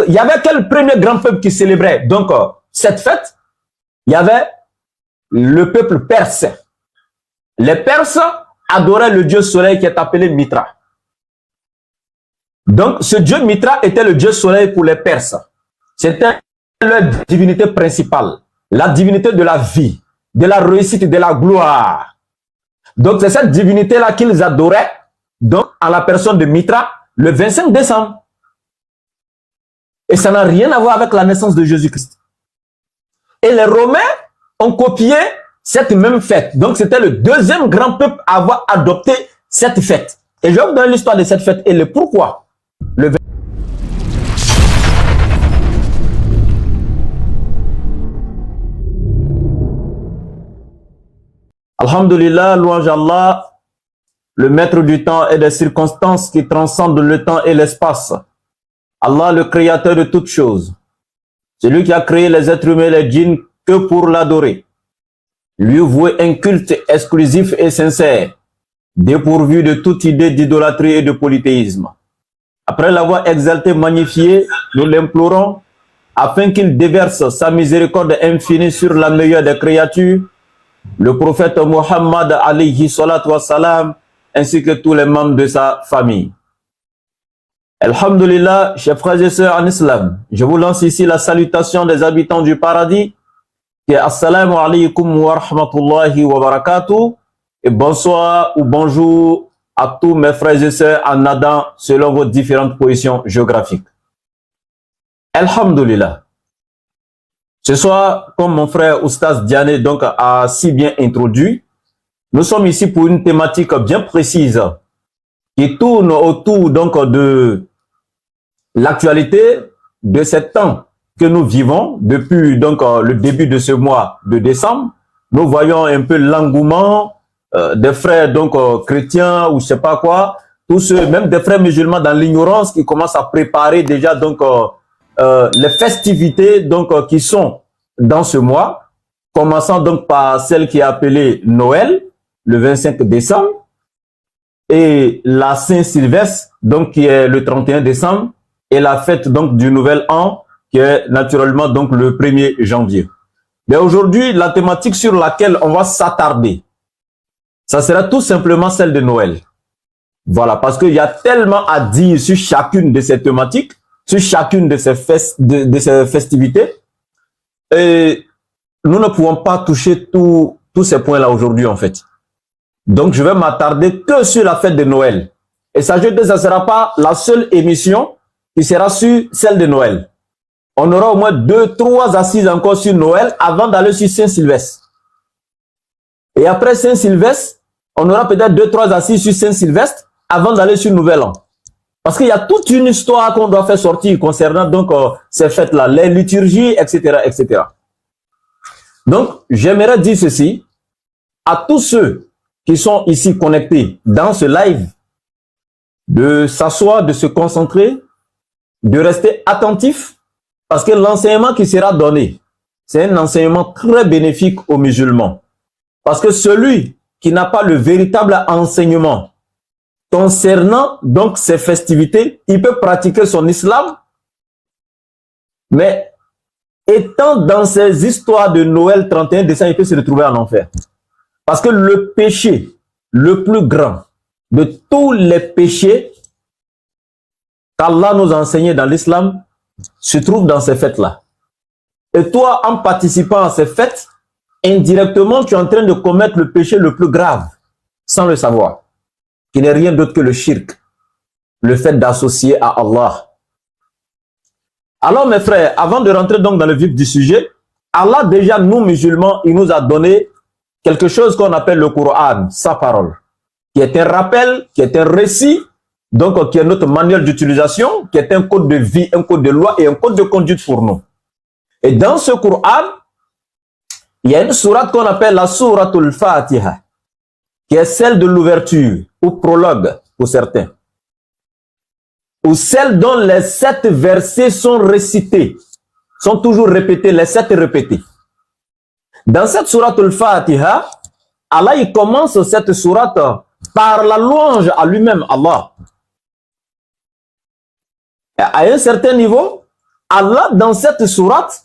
il y avait quel premier grand peuple qui célébrait donc cette fête? Il y avait le peuple perse. Les Perses adoraient le dieu soleil qui est appelé Mitra. Donc, ce dieu Mitra était le dieu soleil pour les Perses. C'était leur divinité principale, la divinité de la vie, de la réussite, de la gloire. Donc, c'est cette divinité-là qu'ils adoraient, donc, à la personne de Mitra, le 25 décembre. Et ça n'a rien à voir avec la naissance de Jésus-Christ. Et les Romains ont copié cette même fête. Donc, c'était le deuxième grand peuple à avoir adopté cette fête. Et je vais vous donner l'histoire de cette fête et le pourquoi. Le Alhamdulillah, louange Allah, le maître du temps et des circonstances qui transcendent le temps et l'espace. Allah, le créateur de toutes choses. C'est lui qui a créé les êtres humains et les djinns que pour l'adorer. Lui vouer un culte exclusif et sincère, dépourvu de toute idée d'idolâtrie et de polythéisme. Après l'avoir exalté, magnifié, nous l'implorons afin qu'il déverse sa miséricorde infinie sur la meilleure des créatures, le prophète Muhammad alayhi salatu wassalam, ainsi que tous les membres de sa famille. Alhamdulillah, chers frères et sœurs en islam, je vous lance ici la salutation des habitants du paradis, qui est Assalamu alaikum wa rahmatullahi wa barakatuh, et bonsoir ou bonjour à tous mes frères et sœurs en Adam selon vos différentes positions géographiques. Alhamdulillah. Ce soir, comme mon frère Oustaz Diané donc a si bien introduit, nous sommes ici pour une thématique bien précise qui tourne autour donc de l'actualité de ce temps que nous vivons depuis donc le début de ce mois de décembre. Nous voyons un peu l'engouement des frères donc chrétiens ou je sais pas quoi, tous ceux, même des frères musulmans dans l'ignorance qui commencent à préparer déjà donc les festivités donc qui sont dans ce mois, commençant donc par celle qui est appelée Noël, le 25 décembre, et la Saint-Sylvestre, donc qui est le 31 décembre, et la fête donc du Nouvel An, qui est naturellement donc le 1er janvier. Mais aujourd'hui, la thématique sur laquelle on va s'attarder, ça sera tout simplement celle de Noël. Voilà, parce qu'il y a tellement à dire sur chacune de ces thématiques, sur chacune de ces, festivités, et nous ne pouvons pas toucher tous ces points-là aujourd'hui en fait. Donc je vais m'attarder que sur la fête de Noël. Et sachez que ça ne sera pas la seule émission qui sera sur celle de Noël. On aura au moins 2-3 assises encore sur Noël avant d'aller sur Saint-Sylvestre. Et après Saint-Sylvestre, on aura peut-être 2-3 assises sur Saint-Sylvestre avant d'aller sur Nouvel An. Parce qu'il y a toute une histoire qu'on doit faire sortir concernant donc ces fêtes-là, les liturgies, etc., etc. Donc, j'aimerais dire ceci à tous ceux qui sont ici connectés dans ce live, de s'asseoir, de se concentrer, de rester attentif, parce que l'enseignement qui sera donné, c'est un enseignement très bénéfique aux musulmans. Parce que celui qui n'a pas le véritable enseignement concernant donc ces festivités, il peut pratiquer son islam, mais étant dans ces histoires de Noël 31 décembre, il peut se retrouver en enfer. Parce que le péché le plus grand de tous les péchés qu'Allah nous a enseigné dans l'islam se trouve dans ces fêtes-là. Et toi, en participant à ces fêtes, indirectement, tu es en train de commettre le péché le plus grave, sans le savoir, qui n'est rien d'autre que le shirk, le fait d'associer à Allah. Alors mes frères, avant de rentrer donc dans le vif du sujet, Allah déjà, nous musulmans, il nous a donné quelque chose qu'on appelle le Coran, sa parole, qui est un rappel, qui est un récit, donc qui est notre manuel d'utilisation, qui est un code de vie, un code de loi et un code de conduite pour nous. Et dans ce Coran, il y a une sourate qu'on appelle la souratul Fatiha, qui est celle de l'ouverture, ou prologue pour certains, ou celle dont les 7 versets sont récités, sont toujours répétés, les 7 répétés. Dans cette sourate al-Fatiha, Allah il commence cette sourate par la louange à lui-même, Allah. Et à un certain niveau, Allah, dans cette sourate,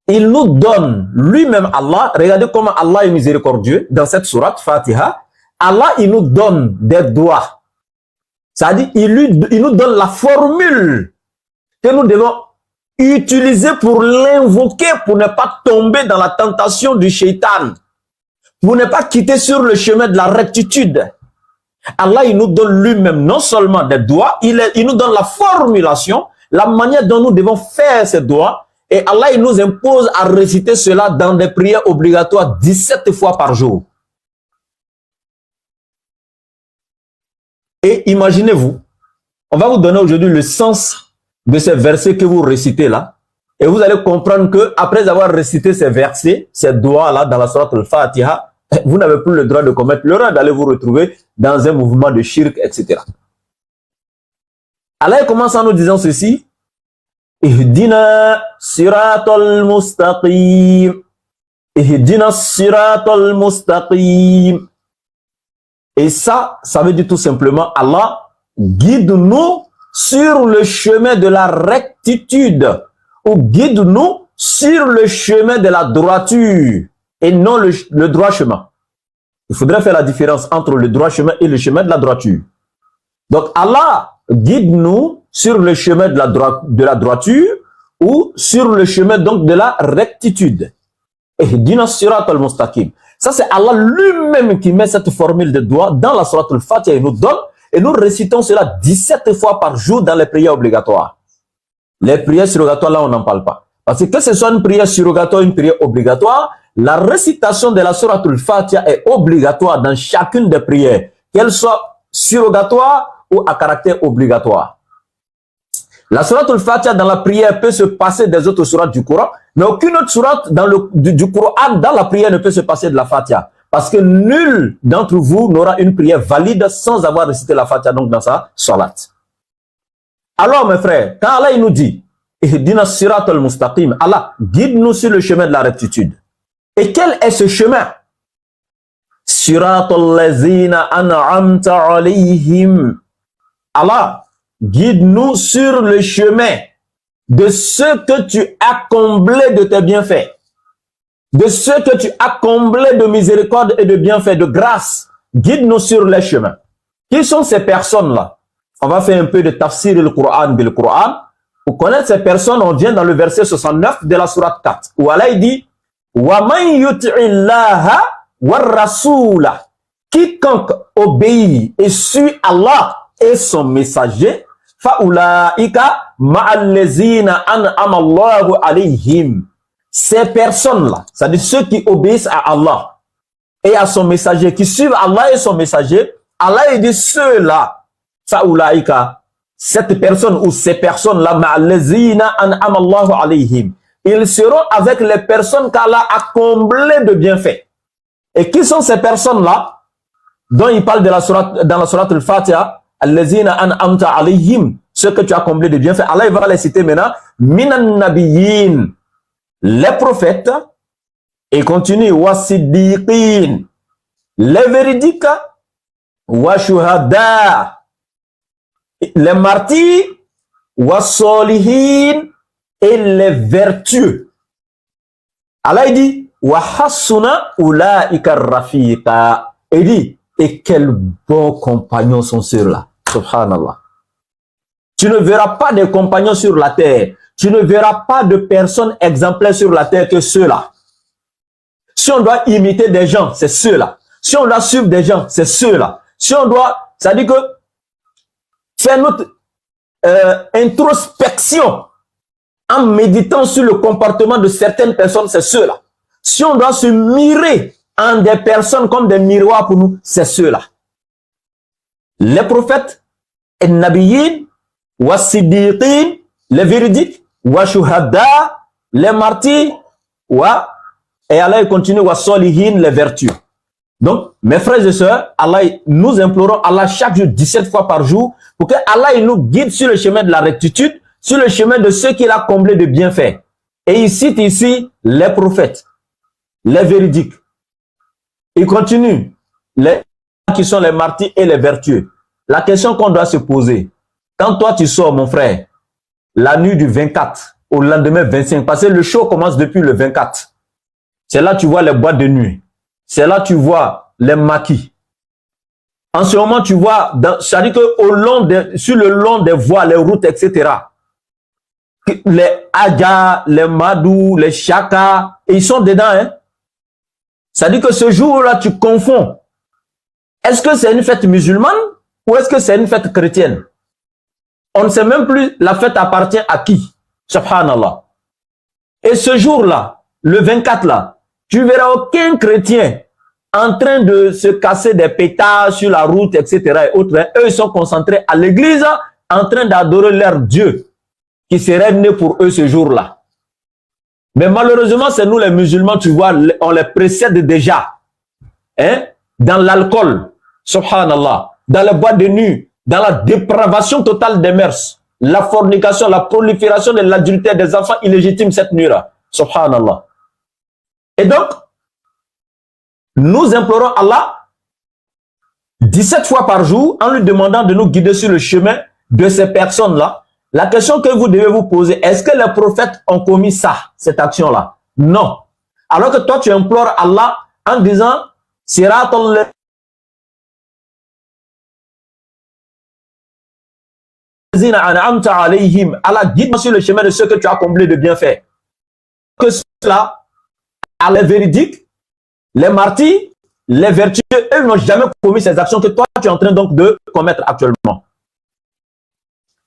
il nous donne lui-même Allah. Regardez comment Allah est miséricordieux dans cette sourate Fatiha. Allah, il nous donne des doigts. C'est-à-dire, il nous donne la formule que nous devons utiliser pour l'invoquer, pour ne pas tomber dans la tentation du shaitan, pour ne pas quitter sur le chemin de la rectitude. Allah, il nous donne lui-même non seulement des doigts, il nous donne la formulation, la manière dont nous devons faire ces doigts, et Allah, il nous impose à réciter cela dans des prières obligatoires 17 fois par jour. Et imaginez-vous, on va vous donner aujourd'hui le sens de ces versets que vous récitez là, et vous allez comprendre que après avoir récité ces versets, ces doigts là dans la sourate al-Fatiha, vous n'avez plus le droit de commettre l'erreur d'aller vous retrouver dans un mouvement de shirk, etc. Allah commence en nous disant ceci: Ihdina siratal mustaqim. Ihdina siratal mustaqim. Et ça veut dire tout simplement, Allah, guide-nous sur le chemin de la rectitude, ou guide-nous sur le chemin de la droiture, et non le droit chemin. Il faudrait faire la différence entre le droit chemin et le chemin de la droiture. Donc Allah, guide-nous sur le chemin de la droiture, ou sur le chemin donc de la rectitude. Ihdina siratal mustaqim. Ça, c'est Allah lui-même qui met cette formule de doigt dans la sourate al-Fatiha et nous donne, et nous récitons cela 17 fois par jour dans les prières obligatoires. Les prières surrogatoires, là, on n'en parle pas. Parce que ce soit une prière surrogatoire, une prière obligatoire, la récitation de la sourate al-Fatiha est obligatoire dans chacune des prières, qu'elle soit surrogatoire ou à caractère obligatoire. La sourate al-Fatiha dans la prière peut se passer des autres sourates du Coran, mais aucune autre sourate du Coran dans la prière ne peut se passer de la Fatiha. Parce que nul d'entre vous n'aura une prière valide sans avoir récité la Fatiha donc dans sa sourate. Alors mes frères, quand Allah il nous dit Ihdina siratal mustaqim, Allah guide-nous sur le chemin de la rectitude. Et quel est ce chemin? Siratal lazina an'amta alayhim. Allah, guide-nous sur le chemin de ceux que tu as comblés de tes bienfaits, de ceux que tu as comblés de miséricorde et de bienfaits, de grâce. Guide-nous sur les chemins. Qui sont ces personnes-là? On va faire un peu de tafsir le Coran bil Coran. Pour connaître ces personnes, on vient dans le verset 69 de la sourate 4, où Allah il dit wa man yuti'illaha war rasula. Quiconque obéit et suit Allah et son messager, Fa'ulaika ma'allazina an'ama Allahu alayhim. Ces personnes-là, c'est-à-dire ceux qui obéissent à Allah et à son messager, qui suivent Allah et son messager, Allah dit ceux-là, Fa'ulaika, cette personne ou ces personnes-là, ma'allazina an'ama Allahu alayhim. Ils seront avec les personnes qu'Allah a comblées de bienfaits. Et qui sont ces personnes-là dont il parle dans la sourate al-Fatiha? Allazina an'amta alayhim, ceux que tu as comblés de bienfaits. Allah il va les citer maintenant. Minan nabiyyin, les prophètes. Et continue. Wa siddiqin, les véridiques. Wa shuhada, les martyrs. Wa solihin, et les vertueux. Allah il dit wa hasuna ulaika rafiqa. Il dit, et quels bons compagnons sont ceux-là. Subhanallah. Tu ne verras pas de compagnons sur la terre. Tu ne verras pas de personnes exemplaires sur la terre que ceux-là. Si on doit imiter des gens, c'est ceux-là. Si on doit suivre des gens, c'est ceux-là. Si on doit, ça dit que faire notre introspection en méditant sur le comportement de certaines personnes, c'est ceux-là. Si on doit se mirer en des personnes comme des miroirs pour nous, c'est ceux-là. Les prophètes, les nabiyyin, wa siddiqin, les véridiques, wa shuhada, les martyrs, et Allah continue, wa solihin, les vertus. Donc, mes frères et sœurs, Allah, nous implorons Allah chaque jour, 17 fois par jour, pour que Allah il nous guide sur le chemin de la rectitude, sur le chemin de ceux qu'il a comblés de bienfaits. Et il cite ici les prophètes, les véridiques. Il continue, les qui sont les martyrs et les vertueux. La question qu'on doit se poser, quand toi tu sors, mon frère, la nuit du 24 au lendemain 25, parce que le show commence depuis le 24. C'est là que tu vois les boîtes de nuit. C'est là que tu vois les maquis. En ce moment, tu vois, c'est-à-dire que sur le long des voies, les routes, etc., les Adja, les Madou, les Chaka, ils sont dedans. Hein? C'est-à-dire que ce jour-là, tu confonds. Est-ce que c'est une fête musulmane ou est-ce que c'est une fête chrétienne? On ne sait même plus la fête appartient à qui. Subhanallah. Et ce jour-là, le 24 là, tu verras aucun chrétien en train de se casser des pétards sur la route, etc. et autres. Eux, ils sont concentrés à l'église en train d'adorer leur Dieu qui serait né pour eux ce jour-là. Mais malheureusement, c'est nous les musulmans, tu vois, on les précède déjà. Hein? Dans l'alcool, subhanallah, dans les boîtes de nuit, dans la dépravation totale des mœurs, la fornication, la prolifération de l'adultère des enfants illégitimes cette nuit-là. Subhanallah. Et donc, nous implorons Allah 17 fois par jour en lui demandant de nous guider sur le chemin de ces personnes-là. La question que vous devez vous poser, est-ce que les prophètes ont commis ça, cette action-là? Non. Alors que toi, tu implores Allah en disant, Siratal Allah, guide-moi sur le chemin de ceux que tu as comblés de bienfaits. Que cela, les véridiques, les martyrs, les vertueux, eux n'ont jamais commis ces actions que toi, tu es en train donc de commettre actuellement.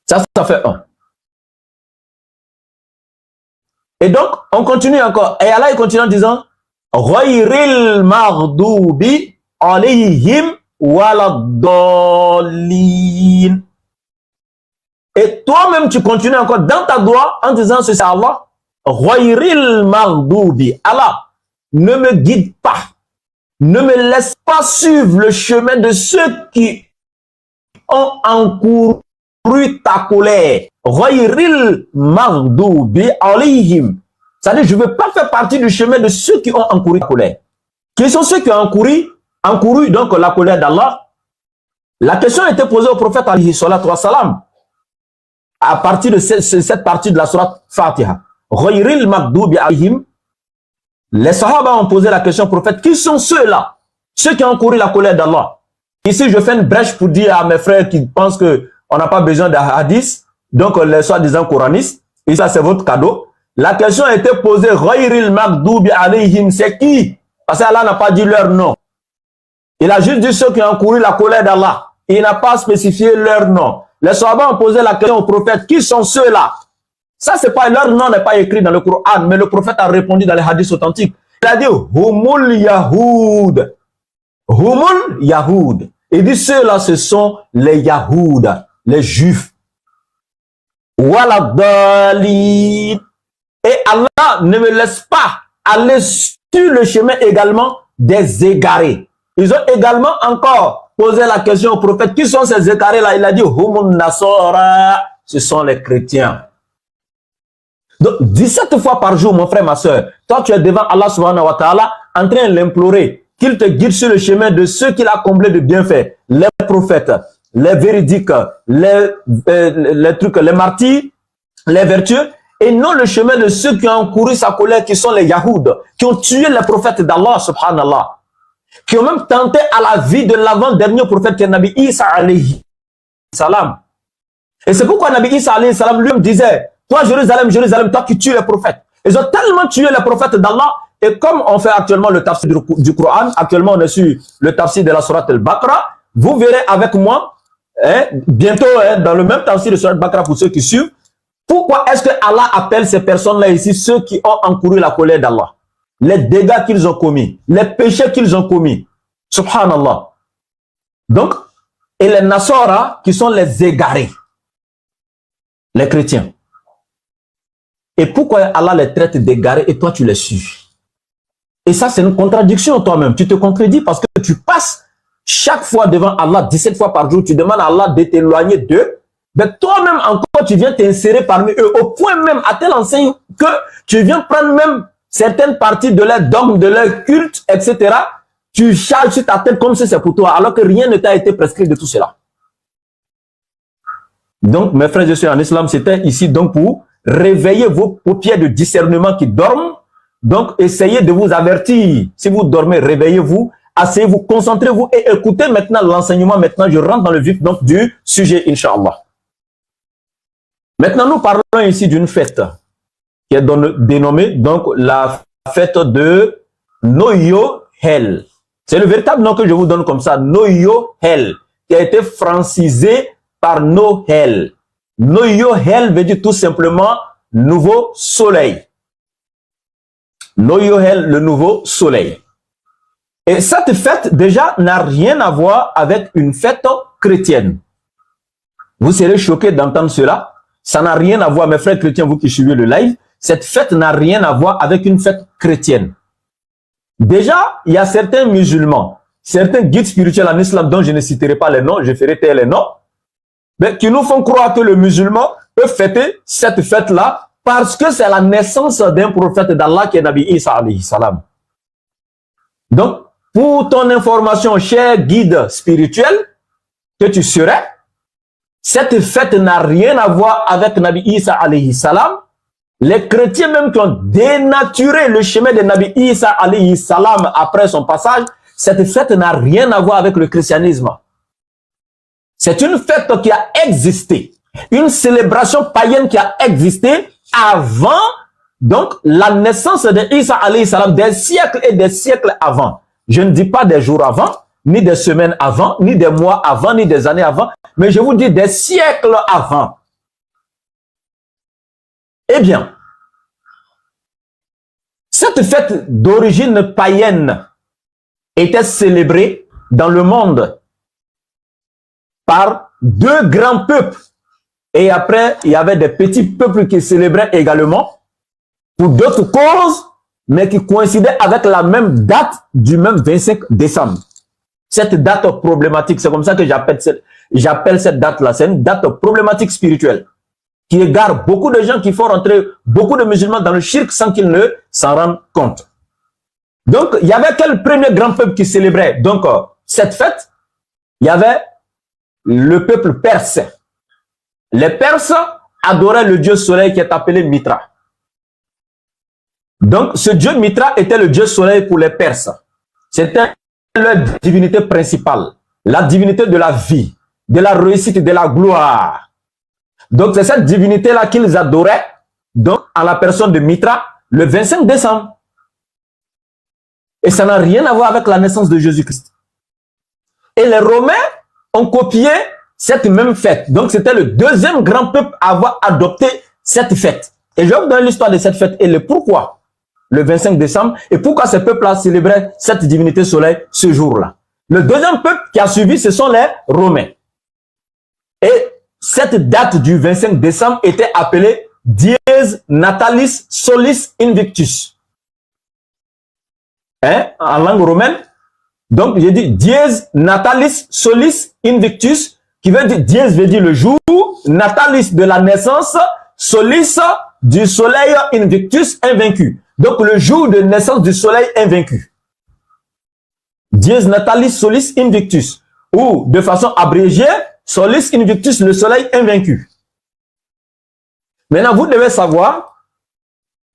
Ça fait un. Et donc, on continue encore. Et Allah, il continue en disant, Ghayril maghdubi alayhim waladdallin. Et toi-même, tu continues encore dans ta doigt en disant c'est Allah. Ghayril maghdubi. Allah, ne me guide pas. Ne me laisse pas suivre le chemin de ceux qui ont encouru ta colère. Ghayril maghdubi alayhim. C'est-à-dire, je ne veux pas faire partie du chemin de ceux qui ont encouru ta colère. Qui sont ceux qui ont encouru donc la colère d'Allah? La question a été posée au prophète alayhi salatu wa salam à partir de cette partie de la sourate Fatiha. Ghayril maghdubi alayhim. Les Sahaba ont posé la question au prophète, qui sont ceux-là? Ceux qui ont encouru la colère d'Allah. Ici, je fais une brèche pour dire à mes frères qui pensent qu'on n'a pas besoin d'un hadith, donc les soi-disant coranistes, et ça c'est votre cadeau. La question a été posée, Ghayril maghdubi alayhim, c'est qui? Parce qu'Allah n'a pas dit leur nom. Il a juste dit ceux qui ont encouru la colère d'Allah. Il n'a pas spécifié leur nom. Les Sahaba ont posé la question au prophète, qui sont ceux-là? Ça, c'est pas, leur nom n'est pas écrit dans le Coran, mais le prophète a répondu dans les hadiths authentiques. Il a dit, Humul Yahoud. Humul Yahoud. Il dit, ceux-là, ce sont les Yahoud, les Juifs. Waladali. Et Allah ne me laisse pas aller sur le chemin également des égarés. Ils ont également encore posé la question au prophète, qui sont ces égarés-là? Il a dit, Humul Nasara. Ce sont les chrétiens. Donc, 17 fois par jour, mon frère, ma soeur, toi, tu es devant Allah subhanahu wa ta'ala en train de l'implorer qu'il te guide sur le chemin de ceux qu'il a comblés de bienfaits, les prophètes, les véridiques, les trucs, les martyrs, les vertueux, et non le chemin de ceux qui ont encouru sa colère, qui sont les Yahoud, qui ont tué les prophètes d'Allah subhanallah, qui ont même tenté à la vie de l'avant-dernier prophète qui est Nabi Isa alayhi salam. Et c'est pourquoi Nabi Isa alayhi salam lui-même disait, toi, Jérusalem, Jérusalem, toi qui tues les prophètes. Ils ont tellement tué les prophètes d'Allah. Et comme on fait actuellement le tafsir du Coran, actuellement on est sur le tafsir de la sourate Al-Baqarah, vous verrez avec moi, bientôt dans le même tafsir de sourate Al-Baqarah pour ceux qui suivent, pourquoi est-ce que Allah appelle ces personnes-là ici ceux qui ont encouru la colère d'Allah? Les dégâts qu'ils ont commis, les péchés qu'ils ont commis. Subhanallah. Donc, et les Nasara qui sont les égarés, les chrétiens. Et pourquoi Allah les traite d'égarés et toi tu les suis? Et ça c'est une contradiction toi-même. Tu te contredis parce que tu passes chaque fois devant Allah 17 fois par jour. Tu demandes à Allah de t'éloigner d'eux. Mais toi-même encore tu viens t'insérer parmi eux au point même à telle enseigne que tu viens prendre même certaines parties de leur dogme, de leur culte, etc. Tu charges sur ta tête comme si c'est pour toi alors que rien ne t'a été prescrit de tout cela. Donc, mes frères et sœurs en islam, c'était ici donc pour réveiller vos paupières de discernement qui dorment. Donc, essayez de vous avertir. Si vous dormez, réveillez-vous, asseyez-vous, concentrez-vous et écoutez maintenant l'enseignement. Maintenant, je rentre dans le vif donc, du sujet, Inch'Allah. Maintenant, nous parlons ici d'une fête qui est dénommée donc la fête de Noyohel. C'est le véritable nom que je vous donne comme ça, Noyohel, qui a été francisé par Noël. Noyohel veut dire tout simplement nouveau soleil. Noyohel, le nouveau soleil. Et cette fête, déjà, n'a rien à voir avec une fête chrétienne. Vous serez choqués d'entendre cela. Ça n'a rien à voir, mes frères chrétiens, vous qui suivez le live. Cette fête n'a rien à voir avec une fête chrétienne. Déjà, il y a certains musulmans, certains guides spirituels en islam dont je ne citerai pas les noms, je ferai taire les noms, mais qui nous font croire que le musulman peut fêter cette fête-là parce que c'est la naissance d'un prophète d'Allah qui est Nabi Isa alayhi salam. Donc, pour ton information, cher guide spirituel, que tu serais, cette fête n'a rien à voir avec Nabi Isa alayhi salam. Les chrétiens même qui ont dénaturé le chemin de Nabi Isa alayhi salam après son passage, cette fête n'a rien à voir avec le christianisme. C'est une fête qui a existé, une célébration païenne qui a existé avant donc la naissance de Isa alayhi salam, des siècles et des siècles avant. Je ne dis pas des jours avant, ni des semaines avant, ni des mois avant, ni des années avant, mais je vous dis des siècles avant. Eh bien, cette fête d'origine païenne était célébrée dans le monde par deux grands peuples. Et après, il y avait des petits peuples qui célébraient également pour d'autres causes, mais qui coïncidaient avec la même date du même 25 décembre. Cette date problématique, c'est comme ça que j'appelle cette date-là. C'est une date problématique spirituelle qui égare beaucoup de gens, qui font rentrer beaucoup de musulmans dans le shirk sans qu'ils ne s'en rendent compte. Donc, il y avait quel premier grand peuple qui célébrait donc cette fête? Il y avait le peuple perse. Les Perses adoraient le dieu soleil qui est appelé Mitra. Donc, ce dieu Mitra était le dieu soleil pour les Perses. C'était leur divinité principale, la divinité de la vie, de la réussite, de la gloire. Donc, c'est cette divinité-là qu'ils adoraient, donc, en la personne de Mitra, le 25 décembre. Et ça n'a rien à voir avec la naissance de Jésus-Christ. Et les Romains ont copié cette même fête. Donc, c'était le deuxième grand peuple à avoir adopté cette fête. Et je vais vous donner l'histoire de cette fête et le pourquoi. Le 25 décembre, et pourquoi ces peuples-là célébraient cette divinité soleil ce jour-là. Le deuxième peuple qui a suivi, ce sont les Romains. Et cette date du 25 décembre était appelée Dies Natalis Solis Invictus. Hein? En langue romaine. Donc, j'ai dit Dies Natalis Solis Invictus, qui veut dire, Dies veut dire le jour, Natalis de la naissance, Solis du soleil Invictus, invaincu. Donc, le jour de naissance du soleil invaincu. Dies Natalis Solis Invictus. Ou, de façon abrégée, Solis Invictus, le soleil invaincu. Maintenant, vous devez savoir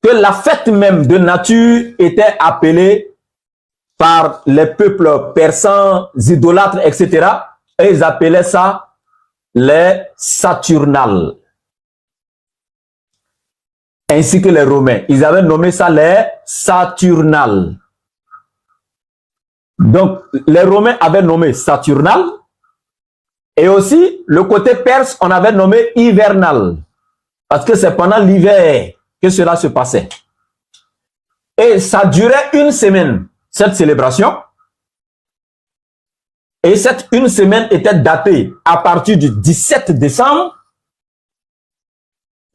que la fête même de nature était appelée par les peuples persans, idolâtres, etc. Et ils appelaient ça les Saturnales. Ainsi que les Romains. Ils avaient nommé ça les Saturnales. Donc, les Romains avaient nommé Saturnal. Et aussi, le côté perse, on avait nommé hivernal. Parce que c'est pendant l'hiver que cela se passait. Et ça durait une semaine, cette célébration. Et cette une semaine était datée à partir du 17 décembre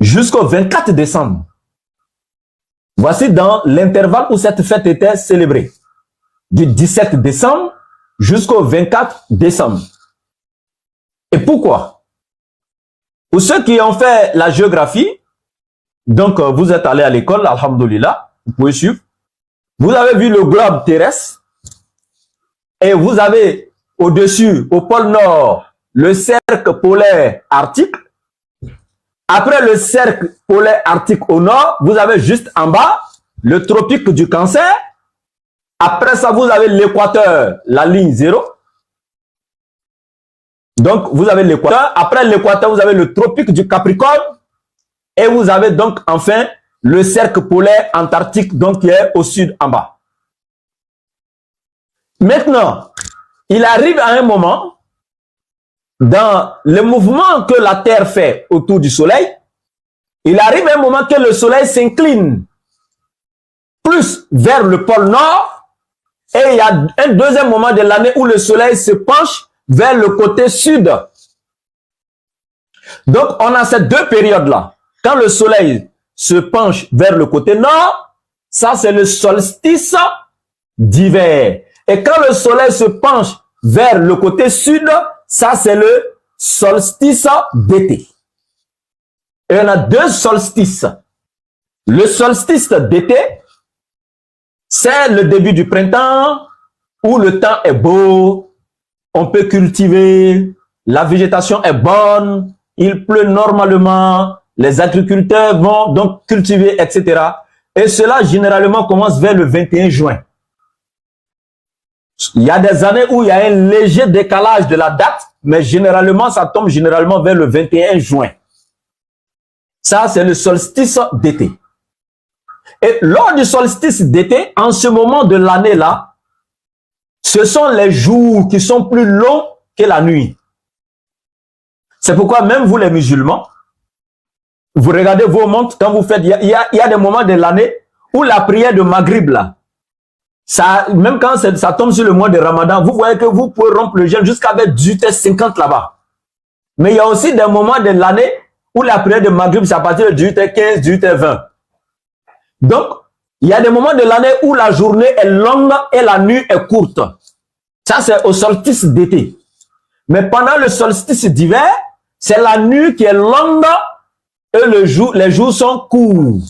jusqu'au 24 décembre. Voici dans l'intervalle où cette fête était célébrée. Du 17 décembre jusqu'au 24 décembre. Et pourquoi? Pour ceux qui ont fait la géographie, donc vous êtes allé à l'école, alhamdoulilah, vous pouvez suivre. Vous avez vu le globe terrestre et vous avez au-dessus, au pôle nord, le cercle polaire arctique Après le cercle polaire arctique au nord, vous avez juste en bas le tropique du Cancer. Après ça, vous avez l'équateur, la ligne 0. Donc, vous avez l'équateur. Après l'équateur, vous avez le tropique du Capricorne. Et vous avez donc enfin le cercle polaire antarctique, donc qui est au sud en bas. Maintenant, il arrive à un moment, dans le mouvement que la Terre fait autour du Soleil, il arrive à un moment que le Soleil s'incline plus vers le pôle Nord, et il y a un deuxième moment de l'année où le Soleil se penche vers le côté sud. Donc, on a ces deux périodes-là. Quand le Soleil se penche vers le côté nord, ça c'est le solstice d'hiver. Et quand le Soleil se penche vers le côté sud, ça c'est le solstice d'été. Et on a deux solstices. Le solstice d'été, c'est le début du printemps où le temps est beau, on peut cultiver, la végétation est bonne, il pleut normalement, les agriculteurs vont donc cultiver, etc. Et cela généralement commence vers le 21 juin. Il y a des années où il y a un léger décalage de la date, mais généralement, ça tombe généralement vers le 21 juin. Ça, c'est le solstice d'été. Et lors du solstice d'été, en ce moment de l'année-là, ce sont les jours qui sont plus longs que la nuit. C'est pourquoi même vous les musulmans, vous regardez vos montres quand vous faites, il y a des moments de l'année où la prière de Maghrib là, ça, même quand ça tombe sur le mois de Ramadan, vous voyez que vous pouvez rompre le jeûne jusqu'à 18h50 là-bas. Mais il y a aussi des moments de l'année où la prière de Maghrib, c'est à partir de 18h15, 18h20. Donc, il y a des moments de l'année où la journée est longue et la nuit est courte. Ça, c'est au solstice d'été. Mais pendant le solstice d'hiver, c'est la nuit qui est longue et les jours sont courts.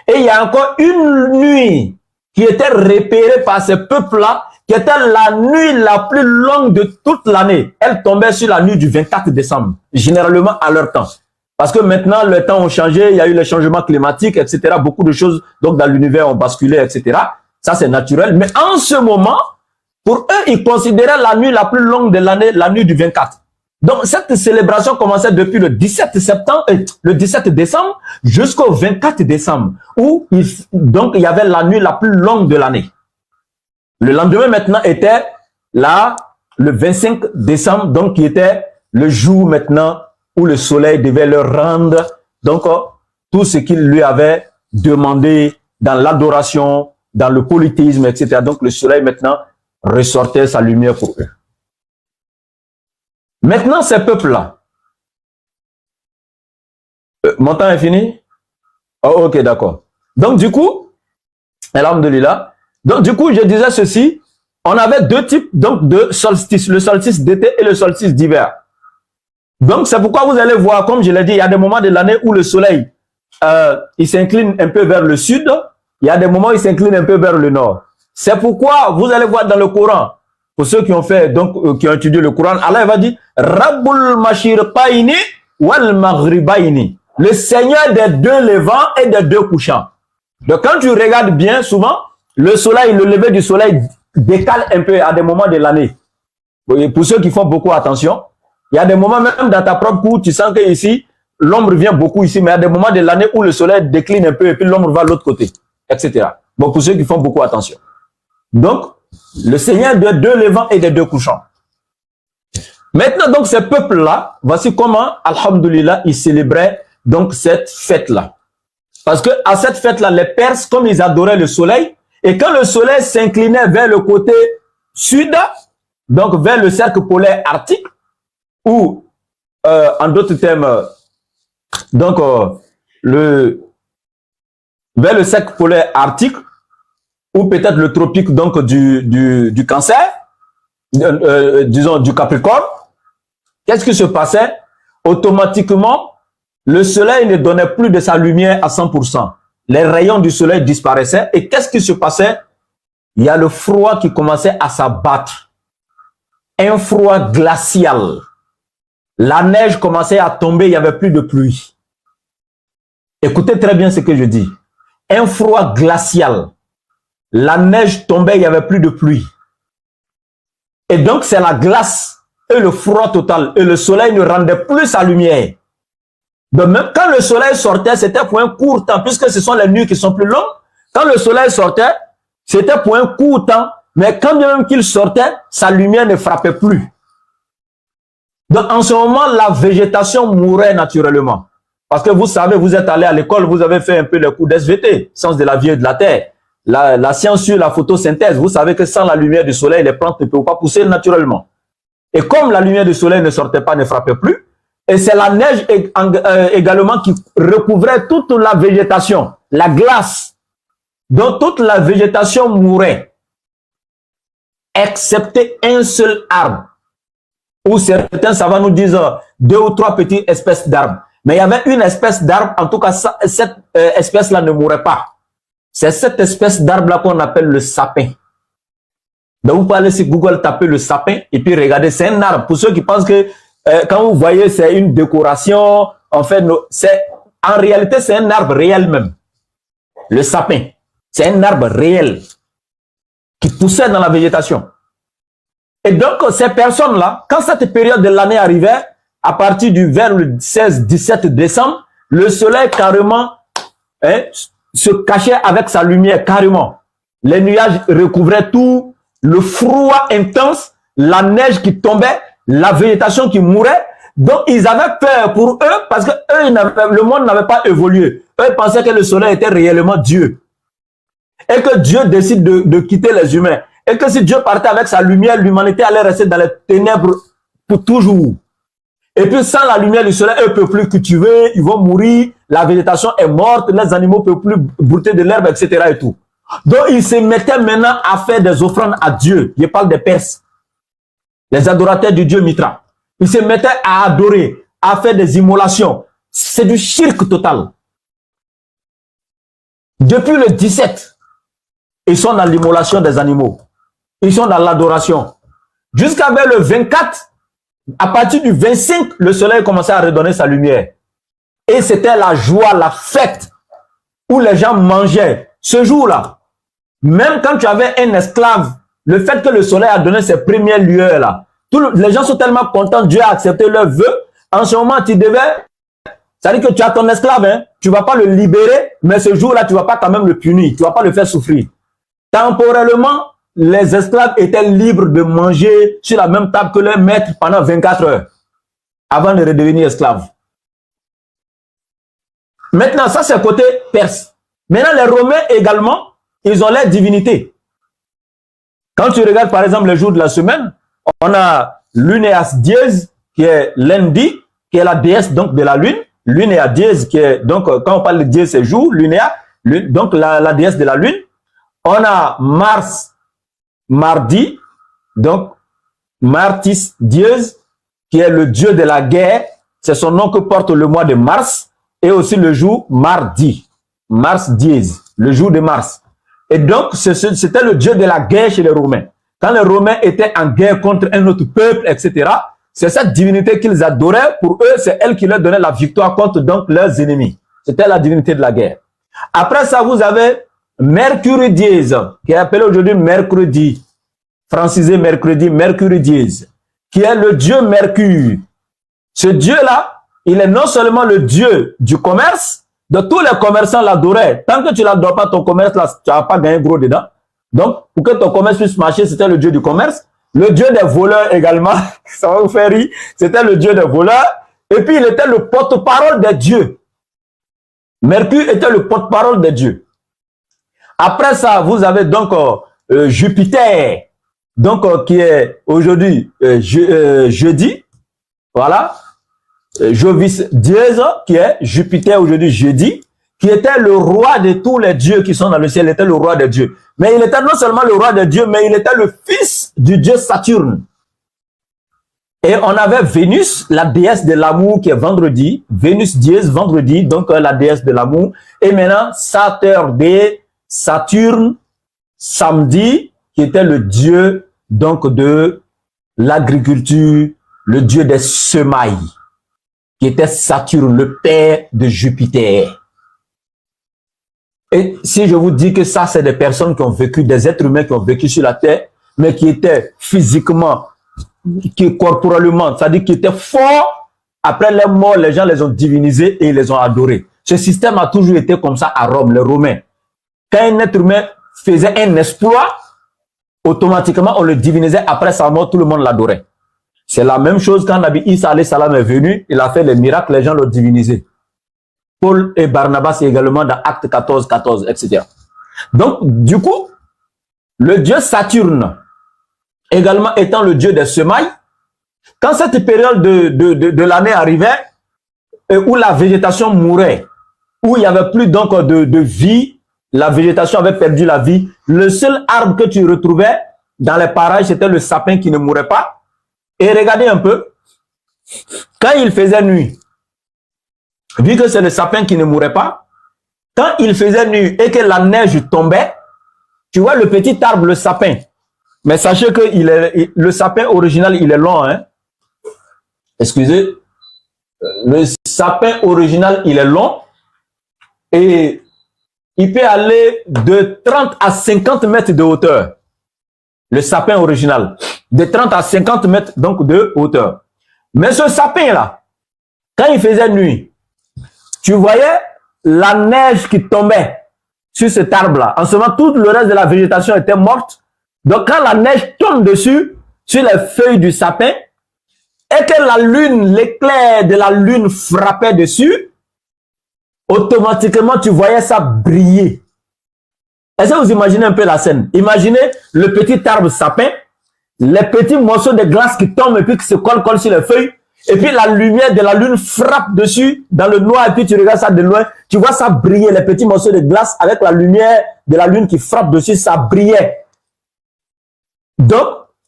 Et il y a encore une nuit qui était repérée par ces peuples-là, qui était la nuit la plus longue de toute l'année. Elle tombait sur la nuit du 24 décembre, généralement à leur temps. Parce que maintenant, les temps ont changé, il y a eu les changements climatiques, etc. Beaucoup de choses donc dans l'univers ont basculé, etc. Ça, c'est naturel. Mais en ce moment, pour eux, ils considéraient la nuit la plus longue de l'année, la nuit du 24. Donc, cette célébration commençait depuis le 17 décembre jusqu'au 24 décembre, où donc il y avait la nuit la plus longue de l'année. Le lendemain, maintenant, était là, le 25 décembre, donc qui était le jour maintenant où le soleil devait leur rendre donc tout ce qu'il lui avait demandé dans l'adoration, dans le polythéisme, etc. Donc, le soleil maintenant ressortait sa lumière pour eux. Maintenant, ces peuples-là, mon temps est fini? Oh, ok, d'accord. Donc, du coup, alhamdoulilah, donc, du coup, je disais ceci, on avait deux types donc, de solstices, le solstice d'été et le solstice d'hiver. Donc, c'est pourquoi vous allez voir, comme je l'ai dit, il y a des moments de l'année où le soleil, il s'incline un peu vers le sud, il y a des moments où il s'incline un peu vers le nord. C'est pourquoi vous allez voir dans le Coran, pour ceux qui ont fait, donc, qui ont étudié le Coran, Allah va dire, Rabbul Mashirqaini wal Maghribaini, le Seigneur des deux levants et des deux couchants. Donc, quand tu regardes bien, souvent, le soleil, le lever du soleil décale un peu à des moments de l'année. Pour ceux qui font beaucoup attention, il y a des moments même dans ta propre cour, tu sens que ici, l'ombre vient beaucoup ici, mais il y a des moments de l'année où le soleil décline un peu et puis l'ombre va de l'autre côté, etc. Bon, pour ceux qui font beaucoup attention. Donc, le Seigneur de deux levants et des deux couchants. Maintenant, donc, ces peuples-là, voici comment, alhamdoulilah, ils célébraient donc cette fête-là. Parce que à cette fête-là, les Perses, comme ils adoraient le soleil, et quand le soleil s'inclinait vers le côté sud, donc vers le cercle polaire arctique, ou en d'autres termes, donc vers le cercle polaire arctique, ou peut-être le tropique donc du Cancer, disons du Capricorne, qu'est-ce qui se passait? Automatiquement, le soleil ne donnait plus de sa lumière à 100%. Les rayons du soleil disparaissaient. Et qu'est-ce qui se passait? Il y a le froid qui commençait à s'abattre. Un froid glacial. La neige commençait à tomber, il n'y avait plus de pluie. Écoutez très bien ce que je dis. Un froid glacial. La neige tombait, il n'y avait plus de pluie. Et donc, c'est la glace et le froid total. Et le soleil ne rendait plus sa lumière. Donc, même quand le soleil sortait, c'était pour un court temps, puisque ce sont les nuits qui sont plus longues. Quand le soleil sortait, c'était pour un court temps. Mais quand même qu'il sortait, sa lumière ne frappait plus. Donc, en ce moment, la végétation mourait naturellement. Parce que vous savez, vous êtes allé à l'école, vous avez fait un peu le cours d'SVT, sciences de la vie et de la terre. La science sur la photosynthèse, vous savez que sans la lumière du soleil, les plantes ne peuvent pas pousser naturellement. Et comme la lumière du soleil ne sortait pas, ne frappait plus, et c'est la neige également qui recouvrait toute la végétation, la glace, dont toute la végétation mourait, excepté un seul arbre, ou certains savants nous disent 2 ou 3 petites espèces d'arbres. Mais il y avait une espèce d'arbre, en tout cas, cette espèce-là ne mourrait pas. C'est cette espèce d'arbre-là qu'on appelle le sapin. Donc, vous pouvez aller sur Google, taper le sapin, et puis regardez, c'est un arbre. Pour ceux qui pensent que quand vous voyez, c'est une décoration, en fait, en réalité, c'est un arbre réel même. Le sapin, c'est un arbre réel qui poussait dans la végétation. Et donc, ces personnes-là, quand cette période de l'année arrivait, à partir vers le 16-17 décembre, le soleil carrément se cachait avec sa lumière carrément. Les nuages recouvraient tout, le froid intense, la neige qui tombait, la végétation qui mourait. Donc, ils avaient peur pour eux parce que le monde n'avait pas évolué. Eux pensaient que le soleil était réellement Dieu. Et que Dieu décide de quitter les humains. Et que si Dieu partait avec sa lumière, l'humanité allait rester dans les ténèbres pour toujours. Et puis sans la lumière du soleil, eux ne peuvent plus cultiver, ils vont mourir, la végétation est morte, les animaux ne peuvent plus brouter de l'herbe, etc. et tout. Donc ils se mettaient maintenant à faire des offrandes à Dieu. Je parle des Perses, les adorateurs du dieu Mitra. Ils se mettaient à adorer, à faire des immolations. C'est du shirk total. Depuis le 17, ils sont dans l'immolation des animaux. Ils sont dans l'adoration. Jusqu'à vers le 24, à partir du 25, le soleil commençait à redonner sa lumière. Et c'était la joie, la fête, où les gens mangeaient. Ce jour-là, même quand tu avais un esclave, le fait que le soleil a donné ses premières lueurs là, les gens sont tellement contents, Dieu a accepté leur vœu. En ce moment, tu devais, c'est-à-dire que tu as ton esclave, hein, tu ne vas pas le libérer, mais ce jour-là, tu ne vas pas quand même le punir, tu ne vas pas le faire souffrir. Temporellement, les esclaves étaient libres de manger sur la même table que leur maître pendant 24 heures, avant de redevenir esclaves. Maintenant, ça c'est côté perse. Maintenant, les Romains également, ils ont leur divinité. Quand tu regardes par exemple les jours de la semaine, on a Luneas Dies, qui est lundi, qui est la déesse donc de la lune. Lunea Dies, qui est donc, quand on parle de Dies, c'est jour, Lunea, donc la déesse de la lune. On a Mars, mardi, donc Martis Dies, qui est le dieu de la guerre. C'est son nom que porte le mois de mars. Et aussi le jour mardi, Mars Dies, le jour de Mars. Et donc, c'était le dieu de la guerre chez les Romains. Quand les Romains étaient en guerre contre un autre peuple, etc., c'est cette divinité qu'ils adoraient. Pour eux, c'est elle qui leur donnait la victoire contre donc leurs ennemis. C'était la divinité de la guerre. Après ça, vous avez Mercure Dies, qui est appelé aujourd'hui mercredi, francisé mercredi, Mercure Dies, qui est le dieu Mercure. Ce dieu-là, il est non seulement le dieu du commerce, de tous les commerçants l'adoraient. Tant que tu n'adores pas ton commerce, là, tu n'as pas gagné gros dedans. Donc, pour que ton commerce puisse marcher, c'était le dieu du commerce. Le dieu des voleurs également, ça va vous faire rire, c'était le dieu des voleurs. Et puis, il était le porte-parole des dieux. Mercure était le porte-parole des dieux. Après ça, vous avez donc Jupiter, donc qui est aujourd'hui jeudi. Voilà. Jovis Dies, qui est Jupiter aujourd'hui jeudi, qui était le roi de tous les dieux qui sont dans le ciel, il était le roi des dieux. Mais il était non seulement le roi des dieux, mais il était le fils du dieu Saturne. Et on avait Vénus, la déesse de l'amour, qui est vendredi. Vénus Dies, vendredi, donc la déesse de l'amour. Et maintenant, Saturne, samedi, qui était le dieu donc de l'agriculture, le dieu des semailles, qui était Saturne, le père de Jupiter. Et si je vous dis que ça, c'est des personnes qui ont vécu, des êtres humains qui ont vécu sur la terre, mais qui étaient physiquement, qui corporellement, c'est-à-dire qui étaient forts, après leur mort, les gens les ont divinisés et ils les ont adorés. Ce système a toujours été comme ça à Rome, les Romains. Quand un être humain faisait un exploit, automatiquement, on le divinisait. Après sa mort, tout le monde l'adorait. C'est la même chose quand Nabi Isa alayhi salam est venu, il a fait les miracles, les gens l'ont divinisé. Paul et Barnabas également dans Acte 14, 14, etc. Donc, du coup, le dieu Saturne, également étant le dieu des semailles, quand cette période de l'année arrivait, où la végétation mourait, où il n'y avait plus donc de vie, la végétation avait perdu la vie, le seul arbre que tu retrouvais dans les parages, c'était le sapin qui ne mourait pas. Et regardez un peu, quand il faisait nuit, vu que c'est le sapin qui ne mourait pas, quand il faisait nuit et que la neige tombait, tu vois le petit arbre, le sapin. Mais sachez que le sapin original, il est long. Hein? Excusez. Le sapin original, il est long. Et il peut aller de 30 à 50 mètres de hauteur. Le sapin original. De 30 à 50 mètres donc de hauteur. Mais ce sapin-là, quand il faisait nuit, tu voyais la neige qui tombait sur cet arbre-là. En ce moment, tout le reste de la végétation était morte. Donc, quand la neige tombe dessus, sur les feuilles du sapin, et que la lune, l'éclair de la lune frappait dessus, automatiquement, tu voyais ça briller. Est-ce que vous imaginez un peu la scène? Imaginez le petit arbre sapin, les petits morceaux de glace qui tombent et puis qui se collent sur les feuilles, et puis la lumière de la lune frappe dessus dans le noir, et puis tu regardes ça de loin, tu vois ça briller, les petits morceaux de glace avec la lumière de la lune qui frappe dessus, ça brillait. Donc,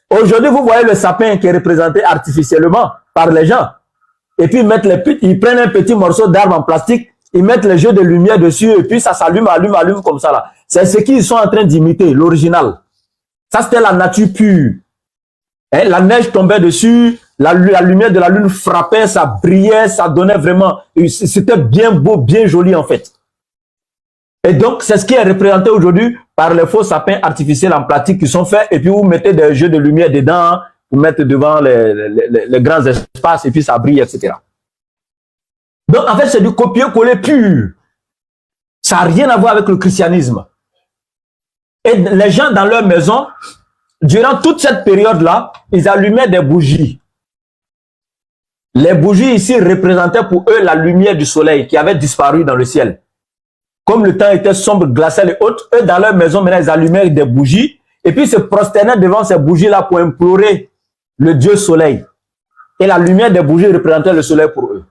aujourd'hui, vous voyez le sapin qui est représenté artificiellement par les gens. Et puis, ils prennent un petit morceau d'arbre en plastique, ils mettent les jeux de lumière dessus, et puis ça s'allume, allume comme ça là. C'est ce qu'ils sont en train d'imiter, l'original. Ça, c'était la nature pure. Hein, la neige tombait dessus, la lumière de la lune frappait, ça brillait, ça donnait vraiment... C'était bien beau, bien joli en fait. Et donc, c'est ce qui est représenté aujourd'hui par les faux sapins artificiels en plastique qui sont faits, et puis vous mettez des jeux de lumière dedans, vous mettez devant les grands espaces, et puis ça brille, etc. Donc, en fait, c'est du copier-coller pur. Ça n'a rien à voir avec le christianisme. Et les gens dans leur maison, durant toute cette période-là, ils allumaient des bougies. Les bougies ici représentaient pour eux la lumière du soleil qui avait disparu dans le ciel. Comme le temps était sombre, glacial et autres, eux dans leur maison, maintenant ils allumaient des bougies et puis se prosternaient devant ces bougies-là pour implorer le Dieu soleil. Et la lumière des bougies représentait le soleil pour eux.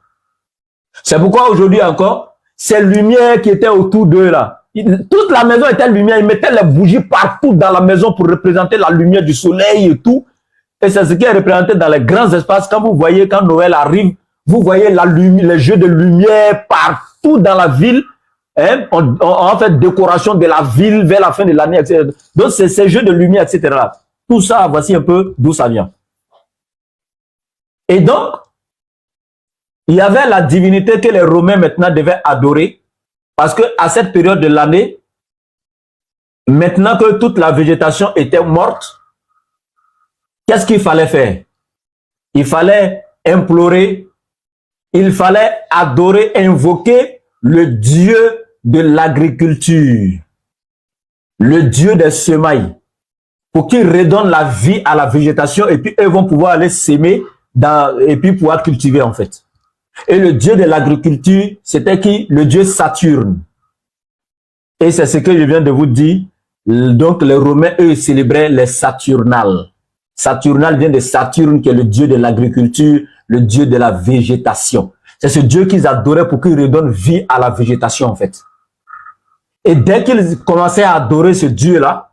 C'est pourquoi aujourd'hui encore, ces lumières qui étaient autour d'eux là, toute la maison était lumière, ils mettaient les bougies partout dans la maison pour représenter la lumière du soleil et tout. Et c'est ce qui est représenté dans les grands espaces. Quand vous voyez, quand Noël arrive, vous voyez les jeux de lumière partout dans la ville. Hein? On fait décoration de la ville vers la fin de l'année, etc. Donc, c'est ces jeux de lumière, etc. Tout ça, voici un peu d'où ça vient. Et donc, il y avait la divinité que les Romains maintenant devaient adorer. Parce que à cette période de l'année, maintenant que toute la végétation était morte, qu'est-ce qu'il fallait faire? Il fallait implorer, il fallait adorer, invoquer le Dieu de l'agriculture, le Dieu des semailles, pour qu'il redonne la vie à la végétation et puis eux vont pouvoir aller s'aimer et puis pouvoir cultiver en fait. Et le Dieu de l'agriculture, c'était qui? Le Dieu Saturne. Et c'est ce que je viens de vous dire. Donc les Romains, eux, célébraient les Saturnales. Saturnal vient de Saturne, qui est le Dieu de l'agriculture, le Dieu de la végétation. C'est ce Dieu qu'ils adoraient pour qu'il redonne vie à la végétation, en fait. Et dès qu'ils commençaient à adorer ce Dieu-là,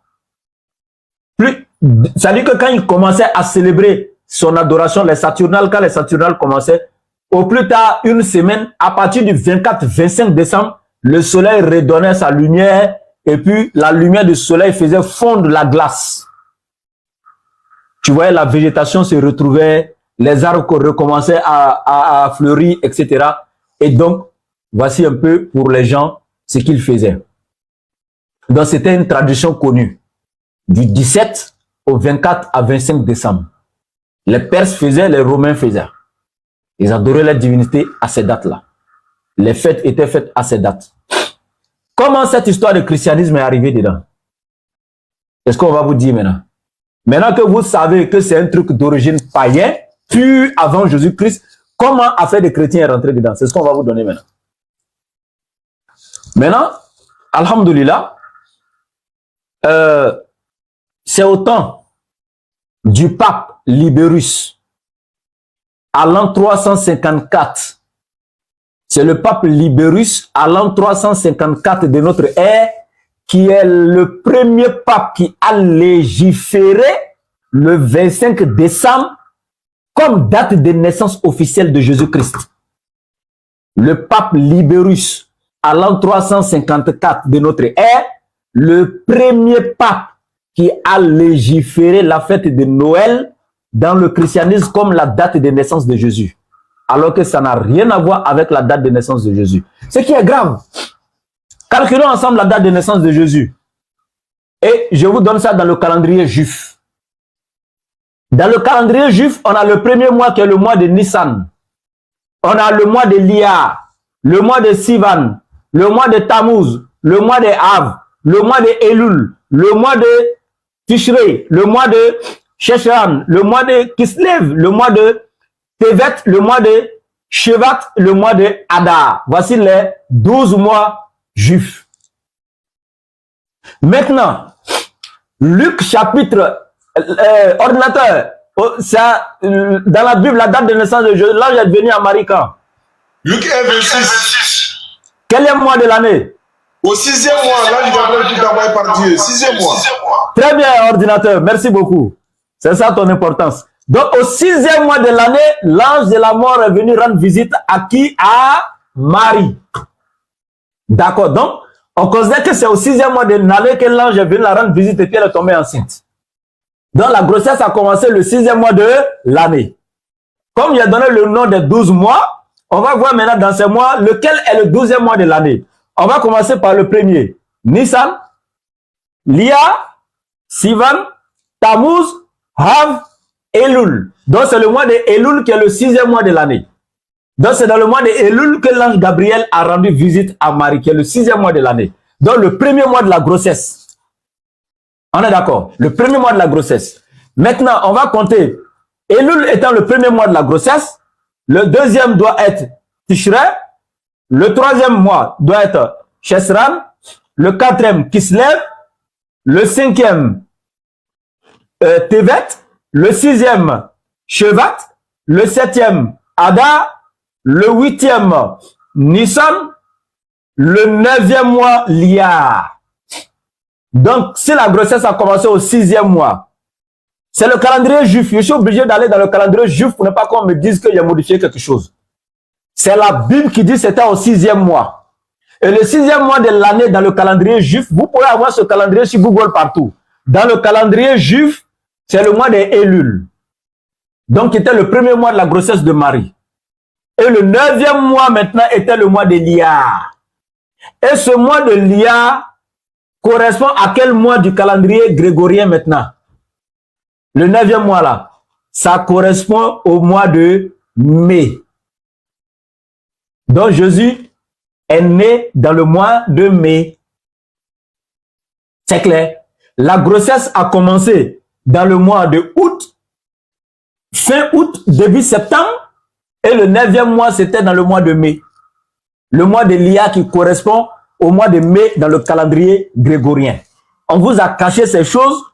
c'est-à-dire que quand ils commençaient à célébrer son adoration, les Saturnales, quand les Saturnales commençaient, au plus tard, une semaine, à partir du 24-25 décembre, le soleil redonnait sa lumière et puis la lumière du soleil faisait fondre la glace. Tu voyais la végétation se retrouvait, les arbres recommençaient à fleurir, etc. Et donc, voici un peu pour les gens ce qu'ils faisaient. Donc, c'était une tradition connue. Du 17 au 24 à 25 décembre. Les Perses faisaient, les Romains faisaient. Ils adoraient la divinité à ces dates-là. Les fêtes étaient faites à ces dates. Comment cette histoire de christianisme est arrivée dedans? Est-ce qu'on va vous dire maintenant? Maintenant que vous savez que c'est un truc d'origine païenne, puis avant Jésus-Christ, comment affaire des chrétiens est rentré dedans? C'est ce qu'on va vous donner maintenant. Maintenant, alhamdoulilah, c'est au temps du pape Libérus, à l'an 354. C'est le pape Libérus, à l'an 354 de notre ère, qui est le premier pape qui a légiféré le 25 décembre comme date de naissance officielle de Jésus-Christ. Le pape Libérus, à l'an 354 de notre ère, le premier pape qui a légiféré la fête de Noël dans le christianisme comme la date de naissance de Jésus. Alors que ça n'a rien à voir avec la date de naissance de Jésus. Ce qui est grave. Calculons ensemble la date de naissance de Jésus. Et je vous donne ça dans le calendrier juif. Dans le calendrier juif, on a le premier mois qui est le mois de Nissan. On a le mois de Iyar, le mois de Sivan, le mois de Tammuz, le mois de Av, le mois de Elul, le mois de Tishrei, le mois de Sheshran, le mois de Kislev, le mois de Tevet, le mois de Shevat, le mois de Adar. Voici les 12 mois juifs. Maintenant, Luc chapitre, ordinateur, dans la Bible, la date de naissance de Jésus, l'ange est venu à Marie quand? Luc 1, 26. Quel est le mois de l'année? Au 6e mois, l'ange Gabriel fut envoyé par Dieu. 6e mois. Très bien, ordinateur, merci beaucoup. C'est ça ton importance. Donc, au 6e mois de l'année, l'ange de la mort est venu rendre visite à qui? À Marie. D'accord, donc, on considère que c'est au 6e mois de l'année que l'ange est venu la rendre visite et puis elle est tombée enceinte. Donc, la grossesse a commencé le 6e mois de l'année. Comme il a donné le nom des 12 mois, on va voir maintenant dans ces mois lequel est le 12e mois de l'année. On va commencer par le premier. Nissan, Iyar, Sivan, Tammuz, Av, Elul. Donc, c'est le mois de Elul qui est le 6e mois de l'année. Donc, c'est dans le mois de Elul que l'ange Gabriel a rendu visite à Marie, qui est le 6e mois de l'année. Donc, le premier mois de la grossesse. On est d'accord? Le premier mois de la grossesse. Maintenant, on va compter. Elul étant le premier mois de la grossesse, le deuxième doit être Tishrei, le troisième mois doit être Sheshran, le quatrième Kislev, le cinquième Tevet, le sixième Shevat, le septième Adar, le huitième Nissan, le neuvième mois Iyar. Donc, si la grossesse a commencé au 6e mois, c'est le calendrier juif. Je suis obligé d'aller dans le calendrier juif pour ne pas qu'on me dise qu'il a modifié quelque chose. C'est la Bible qui dit que c'était au 6e mois. Et le 6e mois de l'année dans le calendrier juif, vous pouvez avoir ce calendrier sur Google partout. Dans le calendrier juif, c'est le mois de Elul. Donc, c'était le premier mois de la grossesse de Marie. Et le 9e mois maintenant était le mois de Iyar. Et ce mois de Iyar correspond à quel mois du calendrier grégorien maintenant? Le 9e mois là, ça correspond au mois de mai. Donc Jésus est né dans le mois de mai. C'est clair. La grossesse a commencé dans le mois de août, fin août, début septembre, et le 9e mois c'était dans le mois de mai. Le mois de Iyar qui correspond au mois de mai dans le calendrier grégorien. On vous a caché ces choses.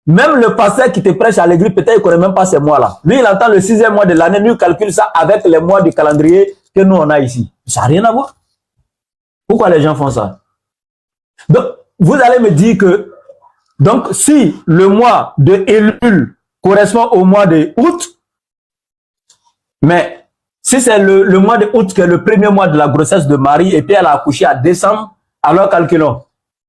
Même le pasteur qui te prêche à l'église, peut-être il ne connaît même pas ces mois-là. Lui, il entend le 6e mois de l'année, lui, il calcule ça avec les mois du calendrier que nous, on a ici. Ça n'a rien à voir. Pourquoi les gens font ça? Donc, vous allez me dire que, donc, si le mois de Elul correspond au mois de août, mais si c'est le mois de août qui est le premier mois de la grossesse de Marie, et puis elle a accouché à décembre, alors calculons.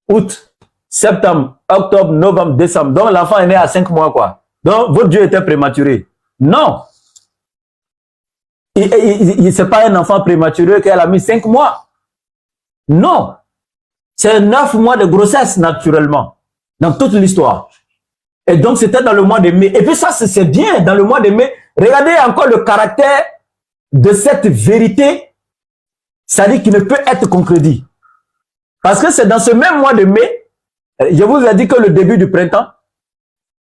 Août, septembre, octobre, novembre, décembre. Donc, l'enfant est né à 5 mois, quoi. Donc, votre Dieu était prématuré. Non. C'est pas un enfant prématuré qu'elle a mis 5 mois. Non. C'est 9 mois de grossesse, naturellement, dans toute l'histoire. Et donc, c'était dans le mois de mai. Et puis ça, c'est bien, dans le mois de mai. Regardez encore le caractère de cette vérité, c'est-à-dire qui ne peut être contredit. Parce que c'est dans ce même mois de mai, je vous ai dit que le début du printemps,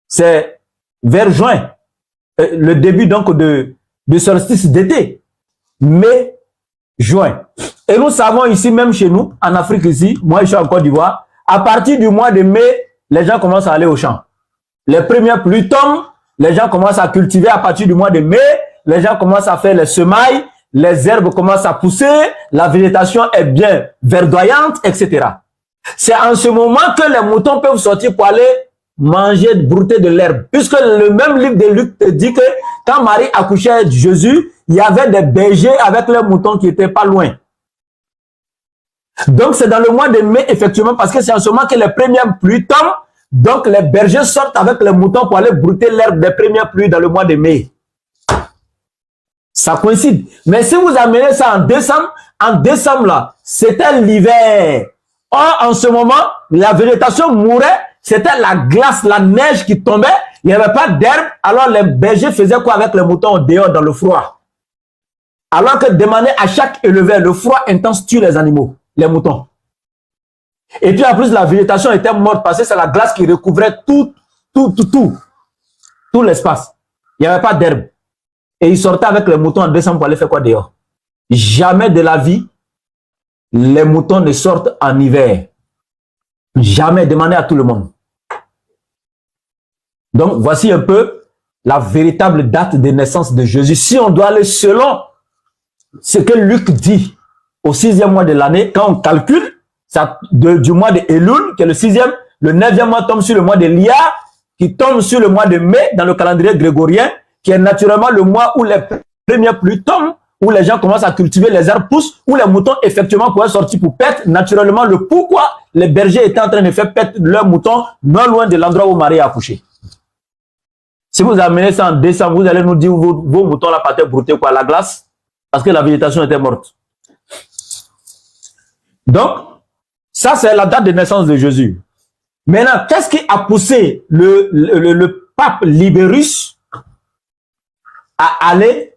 c'est vers juin, le début donc de solstice d'été, mai, juin. Et nous savons ici, même chez nous, en Afrique ici, moi je suis en Côte d'Ivoire, à partir du mois de mai, les gens commencent à aller au champ. Les premières pluies tombent, les gens commencent à cultiver à partir du mois de mai, les gens commencent à faire les semailles, les herbes commencent à pousser, la végétation est bien verdoyante, etc. C'est en ce moment que les moutons peuvent sortir pour aller manger, brouter de l'herbe. Puisque le même livre de Luc te dit que quand Marie accouchait de Jésus, il y avait des bergers avec les moutons qui étaient pas loin. Donc c'est dans le mois de mai, effectivement, parce que c'est en ce moment que les premières pluies tombent. Donc les bergers sortent avec les moutons pour aller brouter l'herbe des premières pluies dans le mois de mai. Ça coïncide. Mais si vous amenez ça en décembre là, c'était l'hiver. Or, en ce moment, la végétation mourait, c'était la glace, la neige qui tombait, il n'y avait pas d'herbe, alors les bergers faisaient quoi avec les moutons dehors dans le froid? Alors que demander à chaque éleveur, le froid intense tue les animaux, les moutons. Et puis en plus, la végétation était morte parce que c'est la glace qui recouvrait tout l'espace. Il n'y avait pas d'herbe. Et ils sortaient avec les moutons en décembre pour aller faire quoi dehors? Jamais de la vie, les moutons ne sortent en hiver. Jamais, demandez à tout le monde. Donc, voici un peu la véritable date de naissance de Jésus. Si on doit aller selon ce que Luc dit au 6e mois de l'année, quand on calcule, ça, du mois de Elul, qui est le 6e, le 9e mois tombe sur le mois de Lia, qui tombe sur le mois de mai dans le calendrier grégorien, qui est naturellement le mois où les premières pluies tombent, où les gens commencent à cultiver, les arbres poussent, où les moutons effectivement pouvaient sortir pour pète. Naturellement, le pourquoi les bergers étaient en train de faire pète leurs moutons non loin de l'endroit où Marie a accouché. Si vous amenez ça en décembre, vous allez nous dire vos moutons là partaient brouter quoi, la glace, parce que la végétation était morte. Donc, ça c'est la date de naissance de Jésus. Maintenant, qu'est-ce qui a poussé le pape Libérus à aller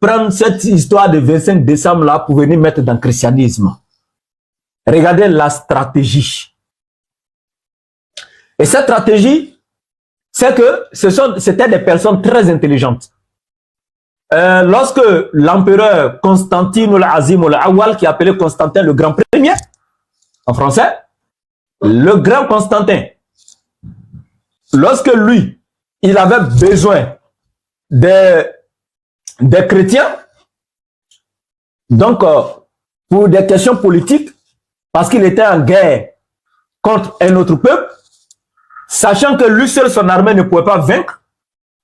prendre cette histoire de 25 décembre là pour venir mettre dans le christianisme? Regardez la stratégie. Et cette stratégie, c'est que c'était des personnes très intelligentes. Lorsque l'empereur Constantine Azim Awal, qui appelait Constantin le grand premier, en français, le grand Constantin, lorsque lui, il avait besoin des chrétiens, donc pour des questions politiques, parce qu'il était en guerre contre un autre peuple, sachant que lui seul, son armée ne pouvait pas vaincre,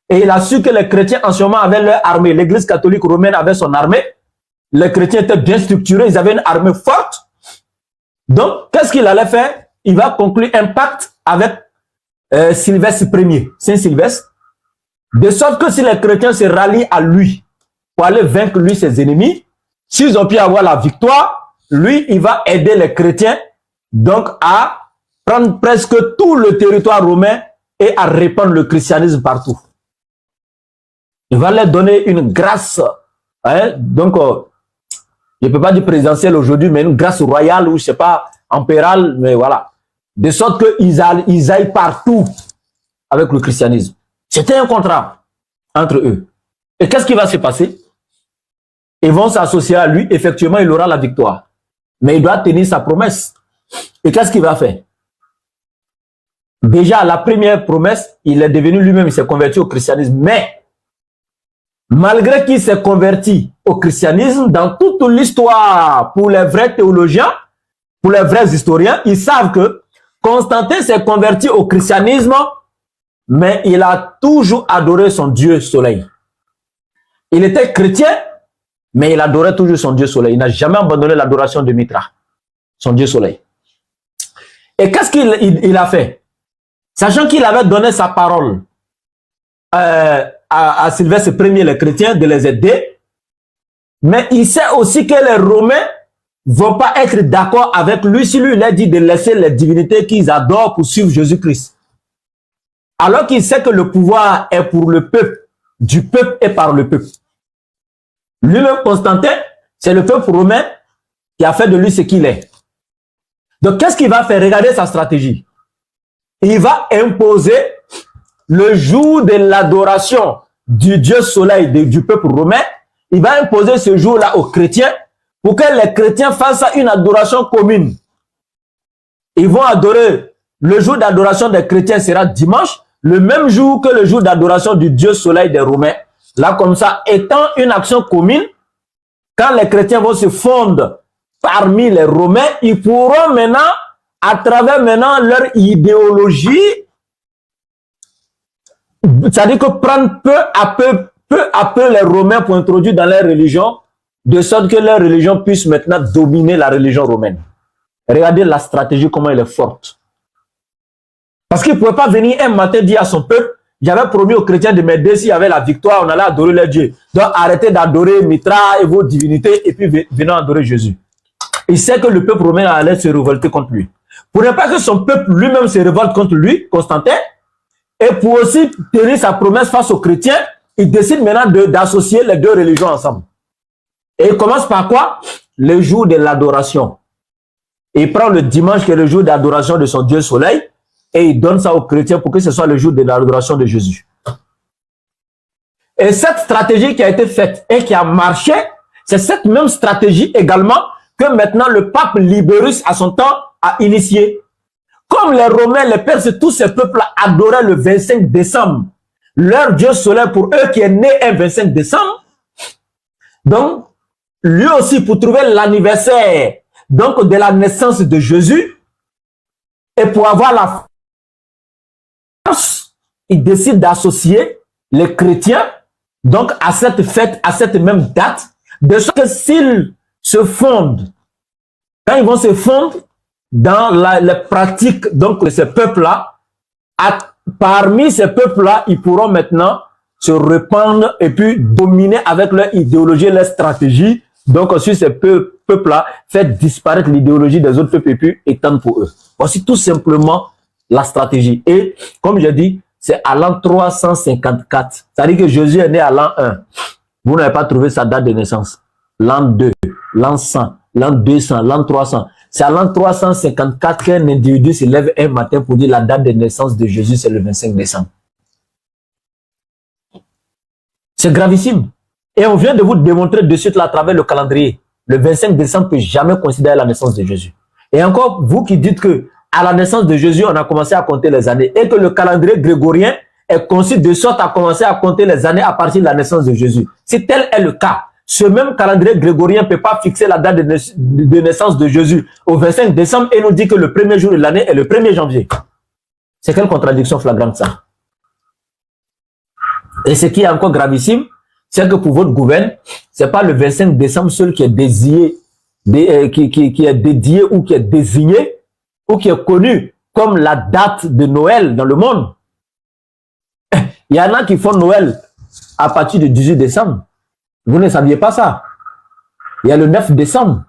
et il a su que les chrétiens en ce moment avaient leur armée, l'église catholique romaine avait son armée, les chrétiens étaient bien structurés, ils avaient une armée forte. Donc, qu'est-ce qu'il allait faire? Il va conclure un pacte avec Sylvestre Ier, Saint Sylvestre, de sorte que si les chrétiens se rallient à lui pour aller vaincre lui ses ennemis, s'ils ont pu avoir la victoire, lui, il va aider les chrétiens donc à prendre presque tout le territoire romain et à répandre le christianisme partout. Il va leur donner une grâce, hein, donc je ne peux pas dire présidentielle aujourd'hui, mais une grâce royale ou je ne sais pas, impériale, mais voilà. De sorte qu'ils aillent partout avec le christianisme. C'était un contrat entre eux. Et qu'est-ce qui va se passer? Ils vont s'associer à lui, effectivement, il aura la victoire. Mais il doit tenir sa promesse. Et qu'est-ce qu'il va faire? Déjà, la première promesse, il est devenu lui-même, il s'est converti au christianisme. Mais, malgré qu'il s'est converti au christianisme, dans toute l'histoire, pour les vrais théologiens, pour les vrais historiens, ils savent que Constantin s'est converti au christianisme, mais il a toujours adoré son Dieu soleil. Il était chrétien, mais il adorait toujours son Dieu soleil. Il n'a jamais abandonné l'adoration de Mitra, son Dieu soleil. Et qu'est-ce qu'il a fait? Sachant qu'il avait donné sa parole à Sylvestre Ier, les chrétiens, de les aider, mais il sait aussi que les Romains vont pas être d'accord avec lui si lui il a dit de laisser les divinités qu'ils adorent pour suivre Jésus-Christ. Alors qu'il sait que le pouvoir est pour le peuple, du peuple et par le peuple. Lui-même, Constantin, c'est le peuple romain qui a fait de lui ce qu'il est. Donc, qu'est-ce qu'il va faire? Regardez sa stratégie. Il va imposer le jour de l'adoration du Dieu soleil du peuple romain. Il va imposer ce jour-là aux chrétiens pour que les chrétiens fassent une adoration commune. Ils vont adorer, le jour d'adoration des chrétiens sera dimanche, le même jour que le jour d'adoration du Dieu soleil des Romains. Là, comme ça, étant une action commune, quand les chrétiens vont se fondre parmi les Romains, ils pourront maintenant, à travers maintenant leur idéologie, c'est-à-dire que prendre peu à peu les Romains pour introduire dans leur religion, de sorte que leur religion puisse maintenant dominer la religion romaine. Regardez la stratégie, comment elle est forte. Parce qu'il ne pouvait pas venir un matin dire à son peuple, j'avais promis aux chrétiens de m'aider s'il y avait la victoire, on allait adorer leur Dieu. Donc arrêtez d'adorer Mitra et vos divinités et puis venons adorer Jésus. Il sait que le peuple romain allait se révolter contre lui. Pour ne pas que son peuple lui-même se révolte contre lui, Constantin, et pour aussi tenir sa promesse face aux chrétiens, il décide maintenant d'associer les deux religions ensemble. Et il commence par quoi? Le jour de l'adoration. Il prend le dimanche qui est le jour d'adoration de son Dieu soleil et il donne ça aux chrétiens pour que ce soit le jour de l'adoration de Jésus. Et cette stratégie qui a été faite et qui a marché, c'est cette même stratégie également que maintenant le pape Libérus à son temps a initié. Comme les Romains, les Perses, tous ces peuples-là adoraient le 25 décembre. Leur Dieu soleil pour eux qui est né un 25 décembre. Donc, lui aussi pour trouver l'anniversaire donc de la naissance de Jésus et pour avoir la force, il décide d'associer les chrétiens donc à cette fête, à cette même date, de sorte que s'ils se fondent, quand ils vont se fondre dans les pratiques donc de ces peuples-là, parmi ces peuples-là, ils pourront maintenant se répandre et puis dominer avec leur idéologie, leur stratégie. Donc, sur ces peuples-là, faire disparaître l'idéologie des autres peuples et puis étendre pour eux. Voici tout simplement la stratégie. Et, comme je dis, c'est à l'an 354. C'est-à-dire que Jésus est né à l'an 1. Vous n'avez pas trouvé sa date de naissance. L'an 2, l'an 100, l'an 200, l'an 300. C'est à l'an 354 qu'un individu se lève un matin pour dire la date de naissance de Jésus, c'est le 25 décembre. C'est gravissime. Et on vient de vous démontrer de suite là, à travers le calendrier. Le 25 décembre ne peut jamais considérer la naissance de Jésus. Et encore, vous qui dites que à la naissance de Jésus, on a commencé à compter les années et que le calendrier grégorien est conçu de sorte à commencer à compter les années à partir de la naissance de Jésus. Si tel est le cas, ce même calendrier grégorien ne peut pas fixer la date de naissance de Jésus au 25 décembre et nous dit que le premier jour de l'année est le 1er janvier. C'est quelle contradiction flagrante ça? Et ce qui est encore gravissime, c'est que pour votre gouverne, c'est pas le 25 décembre seul qui est désigné, qui est dédié ou qui est désigné ou qui est connu comme la date de Noël dans le monde. Il y en a qui font Noël à partir du 18 décembre. Vous ne saviez pas ça. Il y a le 9 décembre.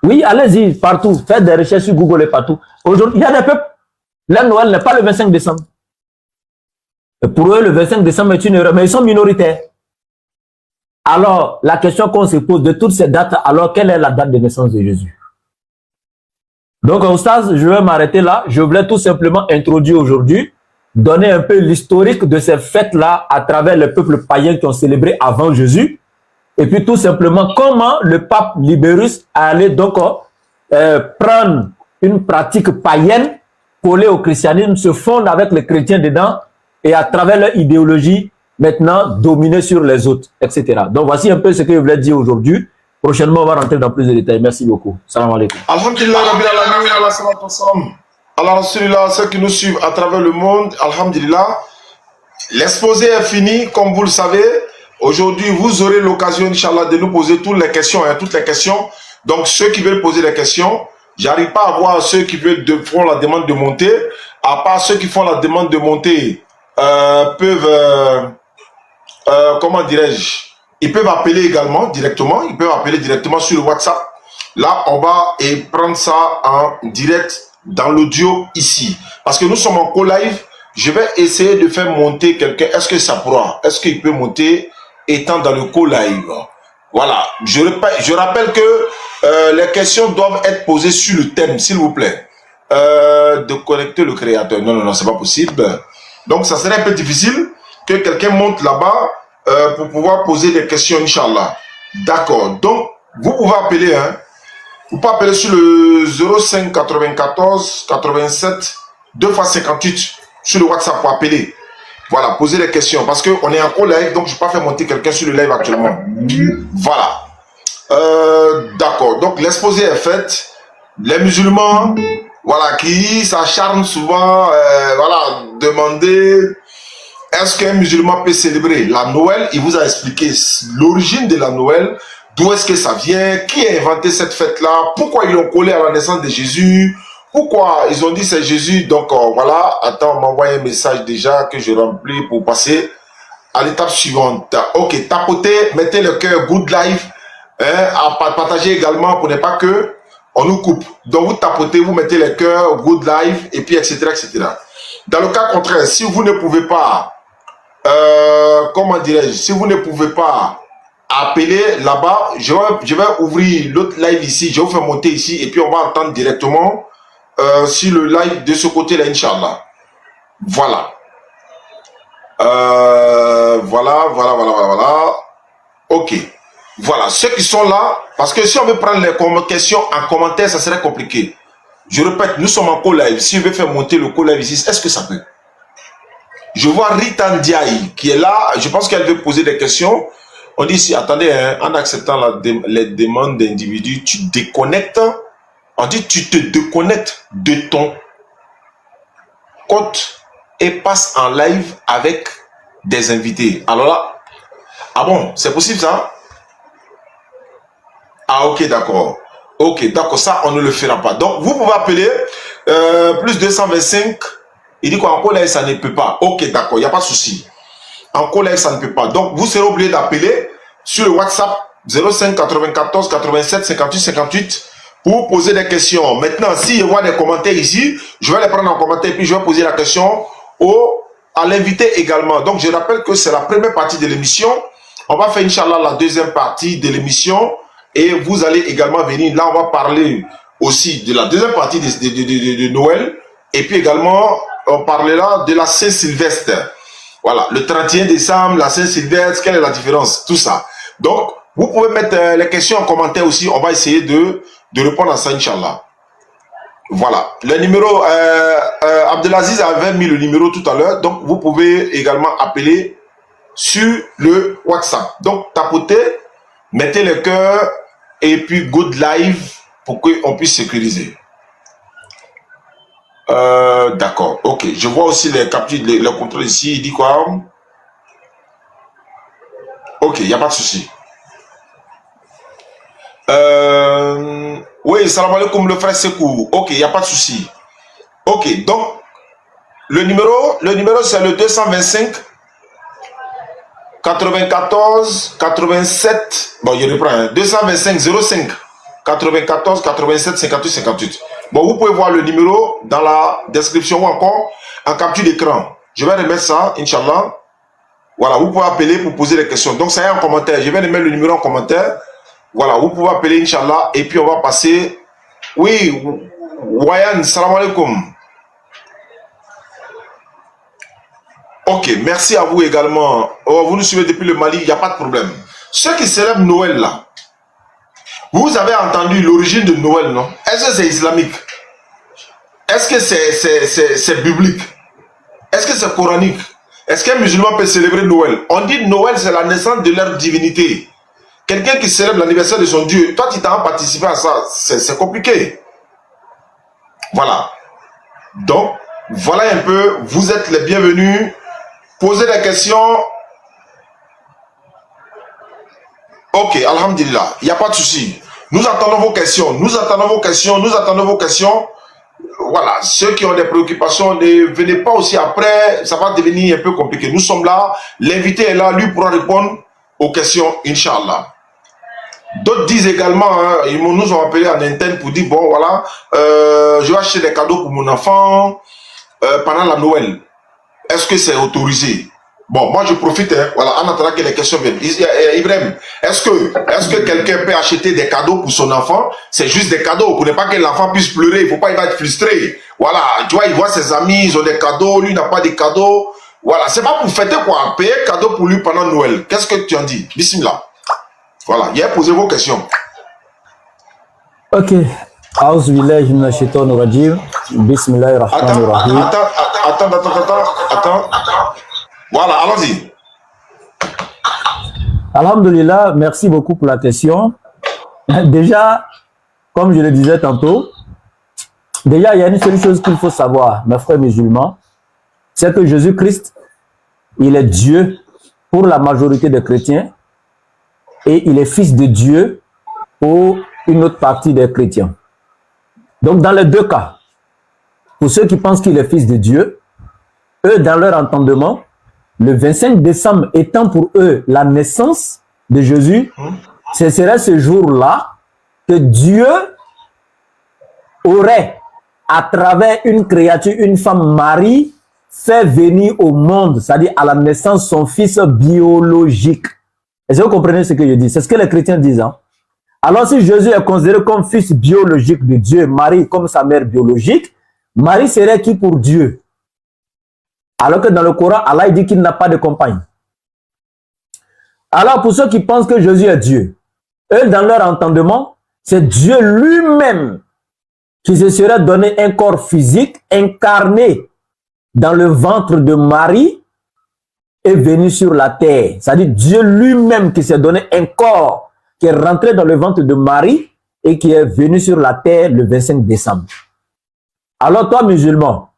Oui, allez-y partout, faites des recherches sur Google et partout. Aujourd'hui, il y a des peuples, leur Noël n'est pas le 25 décembre. Et pour eux, le 25 décembre est une erreur, mais ils sont minoritaires. Alors, la question qu'on se pose de toutes ces dates, alors quelle est la date de naissance de Jésus? Donc, Oustaz, je vais m'arrêter là. Je voulais tout simplement introduire aujourd'hui, donner un peu l'historique de ces fêtes-là à travers les peuples païens qui ont célébré avant Jésus. Et puis tout simplement, comment le pape Libérus allait donc prendre une pratique païenne, collée au christianisme, se fondre avec les chrétiens dedans, et à travers leur idéologie, maintenant, dominer sur les autres, etc. Donc, voici un peu ce que je voulais dire aujourd'hui. Prochainement, on va rentrer dans plus de détails. Merci beaucoup. Salam alaikum. Alhamdulillah, Rabbil Alamin, ala salatu wassalam. Alors, Rasulullah, ceux qui nous suivent à travers le monde, Alhamdulillah, l'exposé est fini, comme vous le savez. Aujourd'hui, vous aurez l'occasion, Inch'Allah, de nous poser toutes les questions. Donc, ceux qui veulent poser des questions, j'arrive pas à voir ceux qui font la demande de monter. À part ceux qui font la demande de monter, peuvent, comment dirais-je, ils peuvent appeler également directement. Ils peuvent appeler directement sur le WhatsApp. Là, on va prendre ça en direct dans l'audio ici. Parce que nous sommes en co-live. Je vais essayer de faire monter quelqu'un. Est-ce que ça pourra? Est-ce qu'il peut monter étant dans le co-live? Voilà. Je rappelle que les questions doivent être posées sur le thème, s'il vous plaît. De connecter le créateur. Non, non, non, c'est pas possible. Donc, ça serait un peu difficile que quelqu'un monte là-bas pour pouvoir poser des questions, Inch'Allah. D'accord. Donc, vous pouvez appeler, hein. Vous pouvez appeler sur le 05 94 87 2 x 58 sur le WhatsApp pour appeler. Voilà, poser des questions. Parce qu'on est en co-live, donc je ne peux pas faire monter quelqu'un sur le live actuellement. Voilà. D'accord. Donc, l'exposé est fait. Les musulmans, voilà, qui s'acharnent souvent, voilà, demander est-ce qu'un musulman peut célébrer la Noël? Il vous a expliqué l'origine de la Noël, d'où est-ce que ça vient, qui a inventé cette fête-là, pourquoi ils l'ont collé à la naissance de Jésus, pourquoi ils ont dit c'est Jésus. Donc voilà, attends, on m'envoie un message déjà que je remplis pour passer à l'étape suivante. Ok, tapotez, mettez le cœur good life, hein, à partager également pour ne pas que on nous coupe. Donc vous tapotez, vous mettez le cœur good life et puis etc. etc. Dans le cas contraire, si vous ne pouvez pas comment dirais-je, si vous ne pouvez pas appeler là-bas, je vais ouvrir l'autre live ici, je vais vous faire monter ici et puis on va entendre directement sur le live de ce côté-là, Inch'Allah. Voilà. Voilà. Ok. Voilà, ceux qui sont là, parce que si on veut prendre les questions en commentaire, ça serait compliqué. Je répète, nous sommes en co-live. Si je veux faire monter le co-live ici, est-ce que ça peut? Je vois Rita Ndiaye qui est là. Je pense qu'elle veut poser des questions. On dit ici, attendez, hein, en acceptant les demandes d'individus, tu déconnectes. On dit, tu te déconnectes de ton compte et passes en live avec des invités. Alors là, ah bon, c'est possible ça? Ah ok, d'accord. Ok, d'accord, ça, on ne le fera pas. Donc, vous pouvez appeler plus 225. Il dit qu'en co-live, ça ne peut pas. Ok, d'accord, il n'y a pas de souci. En co-live, ça ne peut pas. Donc, vous serez obligé d'appeler sur le WhatsApp 05 94 87 58 58 pour poser des questions. Maintenant, si je vois des commentaires ici, je vais les prendre en commentaire et puis je vais poser la question à l'invité également. Donc, je rappelle que c'est la première partie de l'émission. On va faire, Inch'Allah, la deuxième partie de l'émission et vous allez également venir. Là, on va parler aussi de la deuxième partie de Noël et puis également, on parlera de la Saint-Sylvestre. Voilà, le 31 décembre, la Saint-Sylvestre, quelle est la différence? Tout ça. Donc, vous pouvez mettre les questions en commentaire aussi. On va essayer de répondre à ça, Inch'Allah. Voilà. Le numéro, Abdelaziz avait mis le numéro tout à l'heure. Donc, vous pouvez également appeler sur le WhatsApp. Donc, tapotez, mettez le cœur et puis good live pour qu'on puisse sécuriser. D'accord, ok. Je vois aussi les captures, le contrôle ici. Il dit quoi? Ok, il n'y a pas de souci. Oui, salam alaikum, le frère Sekou. Ok, il n'y a pas de souci. Ok, donc, le numéro c'est le 225 94 87. Bon, je reprends. Hein, 225 05 94 87 58 58. Bon, vous pouvez voir le numéro dans la description ou encore en capture d'écran. Je vais remettre ça, Inch'Allah. Voilà, vous pouvez appeler pour poser des questions. Donc, ça y est en commentaire. Je vais remettre le numéro en commentaire. Voilà, vous pouvez appeler, Inch'Allah. Et puis, on va passer. Oui, Wayan, salam alaikum. Ok, merci à vous également. Oh, vous nous suivez depuis le Mali, il n'y a pas de problème. Ceux qui célèbrent Noël, là, vous avez entendu l'origine de Noël, non? Est-ce que c'est islamique? Est-ce que c'est biblique? Est-ce que c'est coranique? Est-ce qu'un musulman peut célébrer Noël? On dit Noël, c'est la naissance de leur divinité. Quelqu'un qui célèbre l'anniversaire de son Dieu, toi, tu t'as participé à ça, c'est compliqué. Voilà. Donc, voilà un peu, vous êtes les bienvenus. Posez des questions. Ok, alhamdulillah, il n'y a pas de souci. Nous attendons vos questions, nous attendons vos questions, nous attendons vos questions. Voilà, ceux qui ont des préoccupations, ne venez pas aussi après, ça va devenir un peu compliqué. Nous sommes là, l'invité est là, lui pourra répondre aux questions, Inch'Allah. D'autres disent également, hein, ils nous ont appelé en interne pour dire, bon voilà, je vais acheter des cadeaux pour mon enfant pendant la Noël. Est-ce que c'est autorisé? Bon, moi je profite, hein, voilà, en attendant que les questions viennent. Ibrahim, est-ce que quelqu'un peut acheter des cadeaux pour son enfant? C'est juste des cadeaux, pour ne pas que l'enfant puisse pleurer, il ne faut pas, il va être frustré. Voilà, tu vois, il voit ses amis, ils ont des cadeaux, lui n'a pas de cadeaux. Voilà, c'est pas pour fêter quoi, payer cadeau pour lui pendant Noël. Qu'est-ce que tu en dis? Bismillah. Voilà, hier, posez vos questions. Ok. Bismillahirrahmanirrahim. Attends. Voilà, allons-y. Alhamdulillah, merci beaucoup pour la question. Déjà, comme je le disais tantôt, déjà, il y a une seule chose qu'il faut savoir, mes frères musulmans, c'est que Jésus-Christ, il est Dieu pour la majorité des chrétiens et il est fils de Dieu pour une autre partie des chrétiens. Donc, dans les deux cas, pour ceux qui pensent qu'il est fils de Dieu, eux, dans leur entendement, le 25 décembre étant pour eux la naissance de Jésus, ce serait ce jour-là que Dieu aurait, à travers une créature, une femme Marie, fait venir au monde, c'est-à-dire à la naissance, son fils biologique. Est-ce que vous comprenez ce que je dis? C'est ce que les chrétiens disent. Hein? Alors si Jésus est considéré comme fils biologique de Dieu, Marie comme sa mère biologique, Marie serait qui pour Dieu? Alors que dans le Coran, Allah dit qu'il n'a pas de compagne. Alors pour ceux qui pensent que Jésus est Dieu, eux dans leur entendement, c'est Dieu lui-même qui se serait donné un corps physique incarné dans le ventre de Marie est venu sur la terre. C'est-à-dire Dieu lui-même qui s'est donné un corps qui est rentré dans le ventre de Marie et qui est venu sur la terre le 25 décembre. Alors toi, musulman,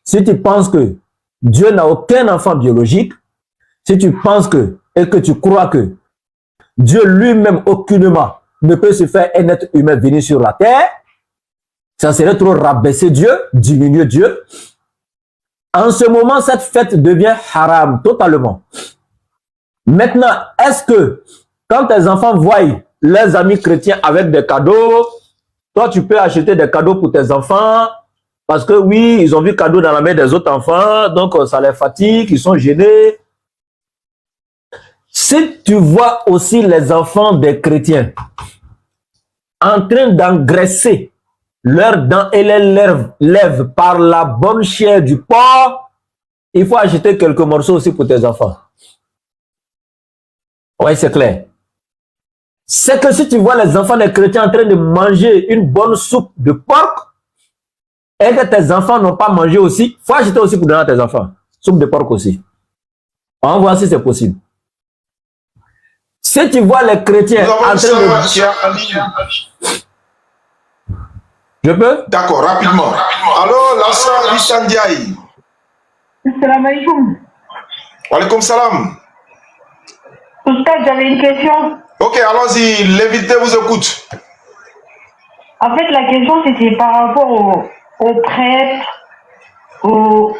si tu penses que Dieu n'a aucun enfant biologique, si tu penses que, et que tu crois que Dieu lui-même aucunement ne peut se faire un être humain venir sur la terre, ça serait trop rabaisser Dieu, diminuer Dieu. En ce moment, cette fête devient haram totalement. Maintenant, est-ce que quand tes enfants voient leurs amis chrétiens avec des cadeaux, toi tu peux acheter des cadeaux pour tes enfants parce que oui, ils ont vu cadeaux dans la main des autres enfants, donc ça les fatigue, ils sont gênés. Si tu vois aussi les enfants des chrétiens en train d'engraisser leurs dents et les lèvres par la bonne chair du porc, il faut acheter quelques morceaux aussi pour tes enfants. Oui, c'est clair. C'est que si tu vois les enfants des chrétiens en train de manger une bonne soupe de porc et que tes enfants n'ont pas mangé aussi, il faut acheter aussi pour donner à tes enfants. Soupe de porc aussi. On va voir si c'est possible. Si tu vois les chrétiens en train de... Je peux? D'accord, rapidement. Alors, la sœur Rishan Diaye. Salam alaikum. Wa alaikum salam. Oustaz, j'avais une question. Ok, allons-y, l'invité vous écoute. En fait, la question, c'était par rapport aux prêtres, aux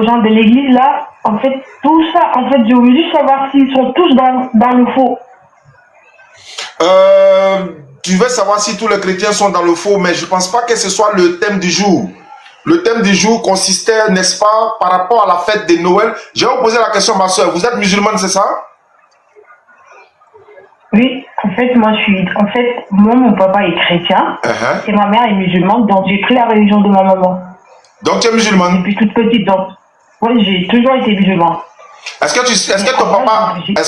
gens de l'église, là. En fait, tout ça, en fait, je voulais juste savoir s'ils sont tous dans le faux. Tu veux savoir si tous les chrétiens sont dans le faux, mais je ne pense pas que ce soit le thème du jour. Le thème du jour consistait, n'est-ce pas, par rapport à la fête de Noël. Je vais vous poser la question, ma soeur. Vous êtes musulmane, c'est ça? Oui, en fait, moi, mon papa est chrétien et ma mère est musulmane, donc j'ai pris la religion de ma maman. Donc tu es musulmane? Depuis toute petite, donc, oui, j'ai toujours été musulmane. Est-ce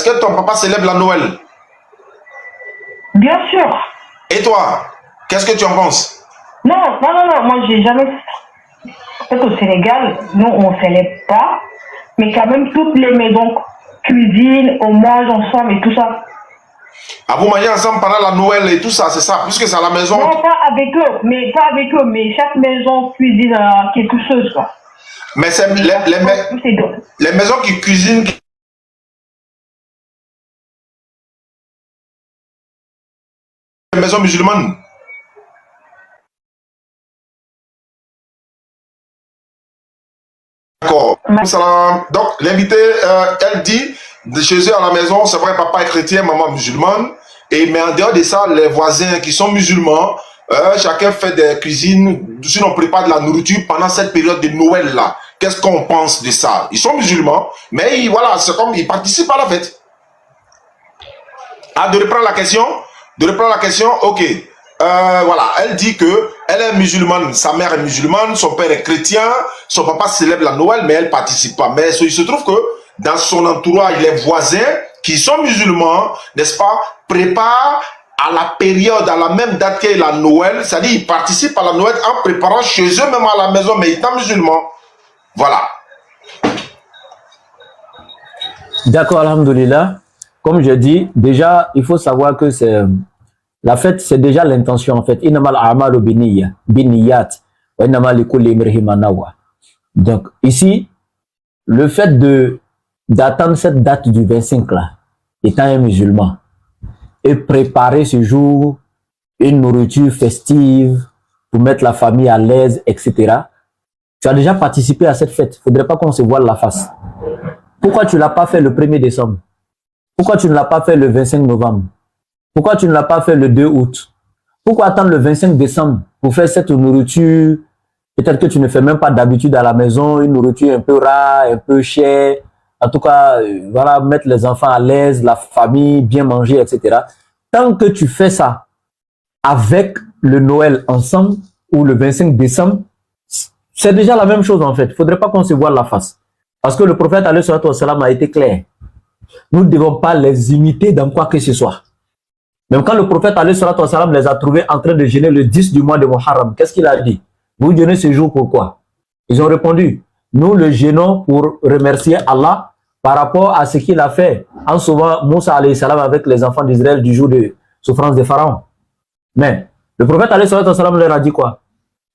que ton papa célèbre la Noël? Bien sûr. Et toi, qu'est-ce que tu en penses? Non, moi j'ai jamais... En fait, au Sénégal, nous on ne célèbre pas, mais quand même toutes les maisons cuisinent, on mange ensemble et tout ça. Ah, vous mangez ensemble pendant la Noël et tout ça, c'est ça, puisque c'est à la maison? Non, pas avec eux, mais chaque maison cuisine quelque chose, quoi. Mais c'est les maisons qui cuisinent... Les maisons musulmanes. D'accord. Salam. Donc, l'invité, elle dit, de chez eux à la maison, c'est vrai, papa est chrétien, maman musulmane. Mais en dehors de ça, les voisins qui sont musulmans, chacun fait des cuisines, sinon on prépare de la nourriture pendant cette période de Noël là. Qu'est-ce qu'on pense de ça? Ils sont musulmans, mais voilà, c'est comme ils participent à la fête. Ah, de reprendre la question? Ok. Voilà, elle dit que elle est musulmane, sa mère est musulmane, son père est chrétien, son papa célèbre la Noël, mais elle participe pas. Mais il se trouve que dans son entourage, les voisins qui sont musulmans, n'est-ce pas, préparent à la période, à la même date qu'est la Noël, c'est-à-dire ils participent à la Noël en préparant chez eux même à la maison, mais étant musulmans. Voilà. D'accord, alhamdoulilah. Comme je dis, déjà, il faut savoir que c'est la fête, c'est déjà l'intention en fait. Donc ici, le fait d'attendre cette date du 25 là, étant un musulman, et préparer ce jour, une nourriture festive, pour mettre la famille à l'aise, etc. Tu as déjà participé à cette fête. Il ne faudrait pas qu'on se voile la face. Pourquoi tu ne l'as pas fait le 1er décembre? Pourquoi tu ne l'as pas fait le 25 novembre? Pourquoi tu ne l'as pas fait le 2 août? Pourquoi attendre le 25 décembre pour faire cette nourriture? Peut-être que tu ne fais même pas d'habitude à la maison, une nourriture un peu rare, un peu chère. En tout cas, voilà, mettre les enfants à l'aise, la famille, bien manger, etc. Tant que tu fais ça avec le Noël ensemble ou le 25 décembre, c'est déjà la même chose en fait. Il ne faudrait pas qu'on se voile la face. Parce que le prophète alayhi salatu wa salam a été clair. Nous ne devons pas les imiter dans quoi que ce soit. Même quand le prophète alayhi salatu wa salam les a trouvés en train de jeûner le 10 du mois de Muharram, qu'est-ce qu'il a dit? Vous jeûnez ce jour pourquoi? Ils ont répondu, nous le jeûnons pour remercier Allah par rapport à ce qu'il a fait en sauvant Moussa alayhi salam avec les enfants d'Israël du jour de souffrance des pharaons. Mais le prophète alayhi salatu wa salam leur a dit quoi?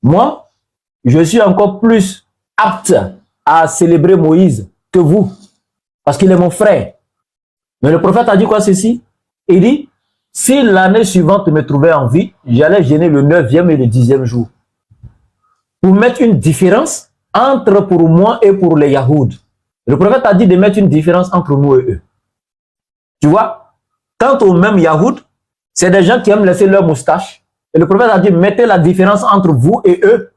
Moi, je suis encore plus apte à célébrer Moïse que vous, parce qu'il est mon frère. Mais le prophète a dit quoi ceci? Il dit, si l'année suivante me trouvait en vie, j'allais jeûner le 9e et le 10e jour. Pour mettre une différence entre pour moi et pour les Yahoud. Le prophète a dit de mettre une différence entre nous et eux. Tu vois, quant aux mêmes Yahoud, c'est des gens qui aiment laisser leur moustache. Et le prophète a dit, mettez la différence entre vous et eux.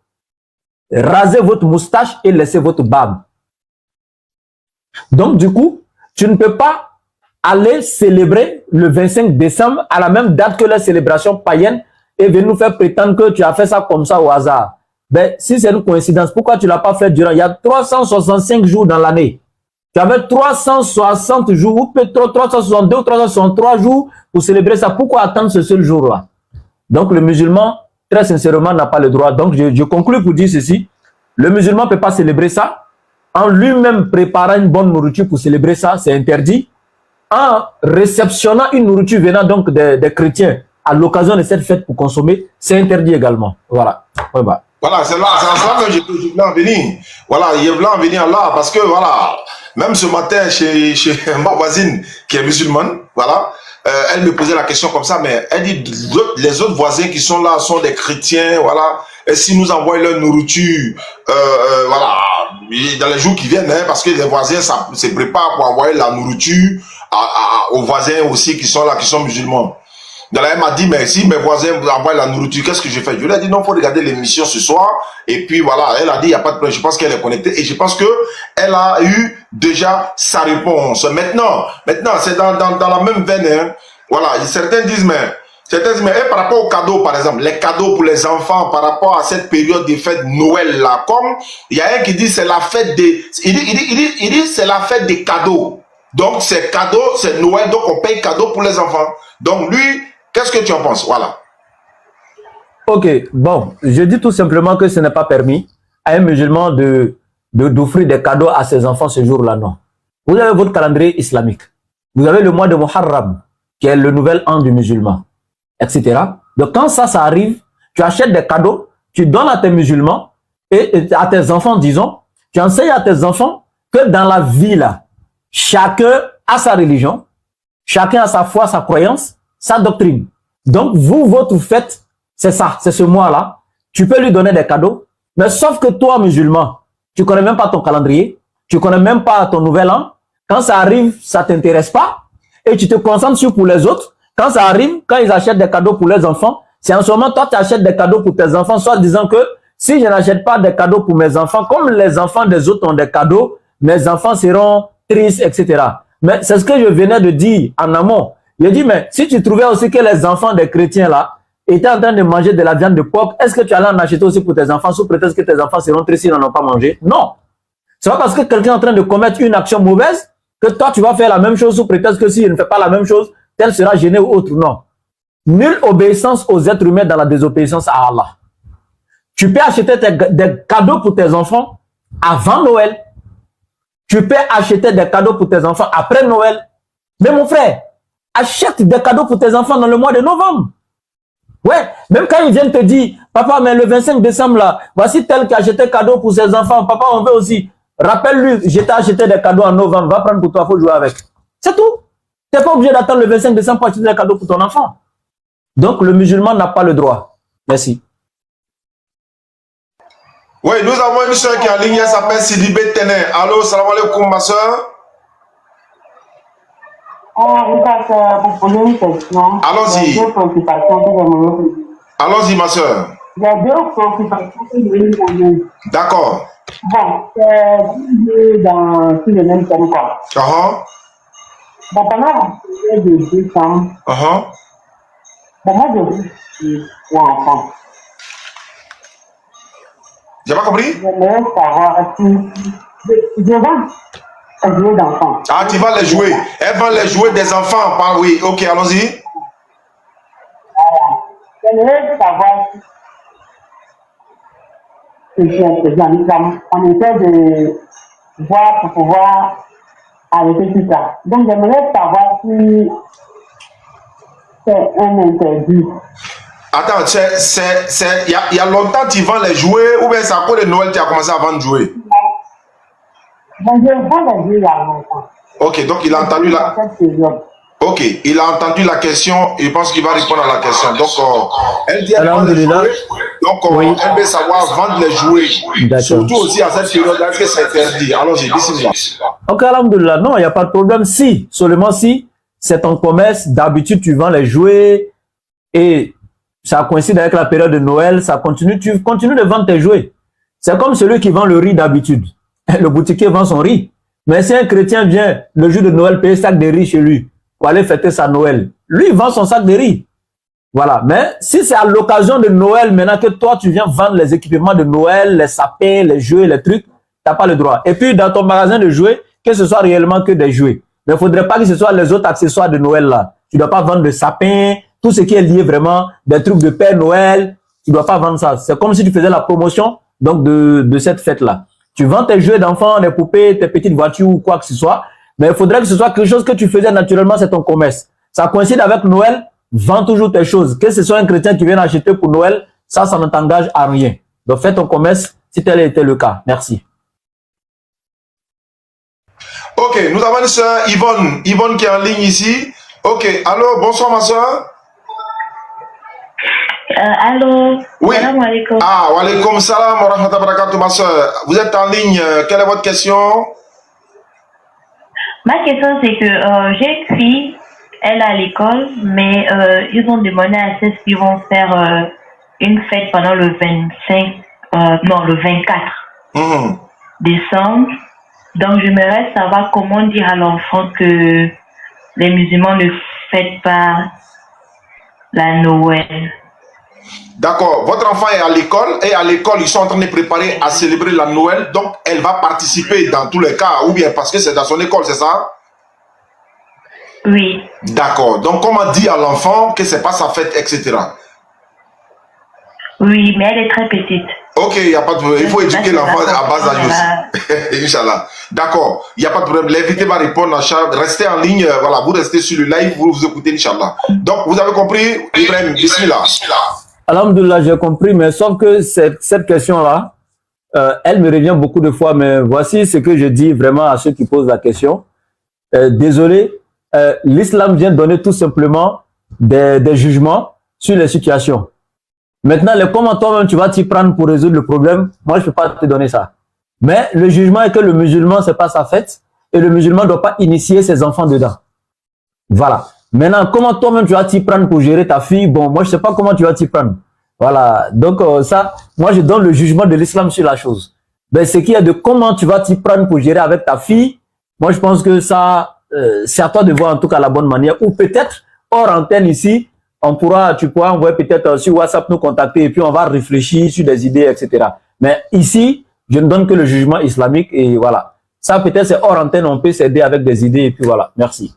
Rasez votre moustache et laissez votre barbe. Donc du coup, tu ne peux pas aller célébrer le 25 décembre à la même date que la célébration païenne et venir nous faire prétendre que tu as fait ça comme ça au hasard. Ben, si c'est une coïncidence, pourquoi tu ne l'as pas fait durant? Il y a 365 jours dans l'année. Tu avais 360 jours, ou peut-être 362 ou 363 jours pour célébrer ça. Pourquoi attendre ce seul jour-là? Donc le musulman, très sincèrement, n'a pas le droit. Donc je conclue pour dire ceci. Le musulman ne peut pas célébrer ça. En lui-même préparant une bonne nourriture pour célébrer ça, c'est interdit. En réceptionnant une nourriture venant donc des chrétiens à l'occasion de cette fête pour consommer, c'est interdit également. Voilà. Ouais, bah. Voilà, c'est là que je voulais en venir. Voilà, je voulais en venir là parce que voilà, même ce matin chez ma voisine qui est musulmane, voilà, elle me posait la question comme ça, mais elle dit les autres voisins qui sont là sont des chrétiens, voilà, et si nous envoient leur nourriture, voilà, dans les jours qui viennent, hein, parce que les voisins se préparent pour envoyer la nourriture aux voisins aussi qui sont là, qui sont musulmans. Donc là, elle m'a dit, mais si mes voisins vous envoient la nourriture, qu'est-ce que je fais? Je lui ai dit, non, il faut regarder l'émission ce soir. Et puis voilà, elle a dit, il n'y a pas de problème. Je pense qu'elle est connectée. Et je pense qu'elle a eu déjà sa réponse. Maintenant c'est dans la même veine. Hein. Voilà, certains disent, mais et par rapport aux cadeaux, par exemple, les cadeaux pour les enfants, par rapport à cette période des fêtes Noël là, comme il y a un qui dit, c'est la fête des... Il dit c'est la fête des cadeaux. Donc, c'est cadeau, c'est Noël, donc on paye cadeau pour les enfants. Donc lui... Qu'est-ce que tu en penses? Voilà. Ok, bon, je dis tout simplement que ce n'est pas permis à un musulman d'offrir des cadeaux à ses enfants ce jour-là, non. Vous avez votre calendrier islamique. Vous avez le mois de Muharram, qui est le nouvel an du musulman, etc. Donc quand ça arrive, tu achètes des cadeaux, tu donnes à tes musulmans et à tes enfants, disons, tu enseignes à tes enfants que dans la vie, là, chacun a sa religion, chacun a sa foi, sa croyance, sa doctrine. Donc, votre fête, c'est ça, c'est ce mois-là. Tu peux lui donner des cadeaux, mais sauf que toi, musulman, tu connais même pas ton calendrier, tu connais même pas ton nouvel an. Quand ça arrive, ça t'intéresse pas et tu te concentres sur pour les autres. Quand ça arrive, quand ils achètent des cadeaux pour les enfants, c'est en ce moment, toi, tu achètes des cadeaux pour tes enfants, soit disant que si je n'achète pas des cadeaux pour mes enfants, comme les enfants des autres ont des cadeaux, mes enfants seront tristes, etc. Mais c'est ce que je venais de dire en amont. Je dis, mais si tu trouvais aussi que les enfants des chrétiens là étaient en train de manger de la viande de porc, est-ce que tu allais en acheter aussi pour tes enfants sous prétexte que tes enfants seront tristes s'ils n'en ont pas mangé? Non. C'est pas parce que quelqu'un est en train de commettre une action mauvaise que toi tu vas faire la même chose sous prétexte que s'il ne fait pas la même chose, tel sera gêné ou autre. Non. Nulle obéissance aux êtres humains dans la désobéissance à Allah. Tu peux acheter des cadeaux pour tes enfants avant Noël. Tu peux acheter des cadeaux pour tes enfants après Noël. Mais mon frère, achète des cadeaux pour tes enfants dans le mois de novembre. Ouais, même quand ils viennent te dire, papa, mais le 25 décembre là, voici tel qui a acheté cadeau pour ses enfants. Papa, on veut aussi. Rappelle-lui, je t'ai acheté des cadeaux en novembre. Va prendre pour toi, faut jouer avec. C'est tout. Tu n'es pas obligé d'attendre le 25 décembre pour acheter des cadeaux pour ton enfant. Donc, le musulman n'a pas le droit. Merci. Oui, nous avons une soeur qui est en ligne, elle s'appelle Sidibé Tené. Allô, salam alaikum, ma soeur. Pour poser une question. Allons-y. Il y a deux préoccupations que j'aimerais. Allons-y, ma soeur. Il y a deux préoccupations que j'aimerais. D'accord. Bon, c'est sur le même thème, quoi. Bon, pendant la période de décembre, bon, moi, je suis pour enfant. J'ai pas compris? J'aimerais savoir si je vends un jouet d'enfant. Ah, tu vas les jouer. Elle vend les jouets des enfants. Ah, oui, ok, allons-y. J'aimerais savoir si je suis intégré en islam. On essaie de voir pour pouvoir arrêter tout ça. Donc, j'aimerais savoir si c'est un interdit. Attends, il y a longtemps que tu vends les jouets ou bien c'est à cause de Noël que tu as commencé à vendre jouets? Donc, je vends les jouets il y a longtemps. Ok, donc il a entendu la... Ok, il a entendu la question, il pense qu'il va répondre à la question. Donc, elle dit elle vend les jouets, donc oui. Elle veut savoir vendre les jouets. Surtout aussi à cette période, est-ce que c'est interdit? Allons-y, dis-moi. Ok, alhamdoulilah, non, il n'y a pas de problème. Si, seulement si, c'est ton commerce, d'habitude tu vends les jouets et ça coïncide avec la période de Noël, ça continue, tu continues de vendre tes jouets. C'est comme celui qui vend le riz d'habitude. Le boutiquier vend son riz. Mais si un chrétien vient le jour de Noël payer un sac de riz chez lui pour aller fêter sa Noël, lui il vend son sac de riz. Voilà. Mais si c'est à l'occasion de Noël, maintenant que toi tu viens vendre les équipements de Noël, les sapins, les jouets, les trucs, tu n'as pas le droit. Et puis dans ton magasin de jouets, que ce soit réellement que des jouets. Mais il ne faudrait pas que ce soit les autres accessoires de Noël là. Tu ne dois pas vendre de sapins, tout ce qui est lié vraiment, des trucs de Père Noël, tu ne dois pas vendre ça. C'est comme si tu faisais la promotion donc de cette fête-là. Tu vends tes jouets d'enfants, des poupées, tes petites voitures ou quoi que ce soit, mais il faudrait que ce soit quelque chose que tu faisais naturellement, c'est ton commerce. Ça coïncide avec Noël, vends toujours tes choses. Que ce soit un chrétien qui vient acheter pour Noël, ça ne t'engage à rien. Donc fais ton commerce si tel était le cas. Merci. Ok, nous avons une soeur Yvonne. Yvonne qui est en ligne ici. Ok, allô, bonsoir ma soeur. Allô. Oui. Salam alaikum. Ah, wa alaikum salam wa rahmatullahi wa barakatuh, ma soeur. Vous êtes en ligne. Quelle est votre question? Ma question, c'est que j'ai une fille, elle est à l'école, mais ils ont demandé à ceux qui vont faire une fête pendant le 25, non, le 24 décembre. Donc, j'aimerais savoir comment dire à l'enfant que les musulmans ne fêtent pas la Noël. D'accord. Votre enfant est à l'école et à l'école, ils sont en train de préparer à célébrer la Noël. Donc, elle va participer dans tous les cas ou bien parce que c'est dans son école, c'est ça? Oui. D'accord. Donc, comment dire à l'enfant que c'est pas sa fête, etc. Oui, mais elle est très petite. Ok, il n'y a pas de problème. Il faut éduquer l'enfant à bas âge aussi. Inch'Allah. D'accord. Il n'y a pas de problème. L'invité va répondre à chaque... Restez en ligne. Voilà, vous restez sur le live, vous écoutez, Inch'Allah. Donc, vous avez compris, Ibrahim, bismillah. Alhamdoulilah, j'ai compris, mais sauf que cette question-là, elle me revient beaucoup de fois, mais voici ce que je dis vraiment à ceux qui posent la question. Désolé, l'islam vient donner tout simplement des jugements sur les situations. Maintenant, comment toi-même tu vas t'y prendre pour résoudre le problème, moi je ne peux pas te donner ça. Mais le jugement est que le musulman, c'est pas sa fête et le musulman ne doit pas initier ses enfants dedans. Voilà. Maintenant, comment toi-même tu vas t'y prendre pour gérer ta fille? Bon, moi, je sais pas comment tu vas t'y prendre. Voilà. Donc, ça, moi, je donne le jugement de l'islam sur la chose. Ben, ce qui est de comment tu vas t'y prendre pour gérer avec ta fille, moi, je pense que ça, c'est à toi de voir en tout cas la bonne manière. Ou peut-être, hors antenne ici, tu pourras envoyer peut-être sur WhatsApp nous contacter et puis on va réfléchir sur des idées, etc. Mais ici, je ne donne que le jugement islamique et voilà. Ça, peut-être, c'est hors antenne, on peut s'aider avec des idées et puis voilà. Merci.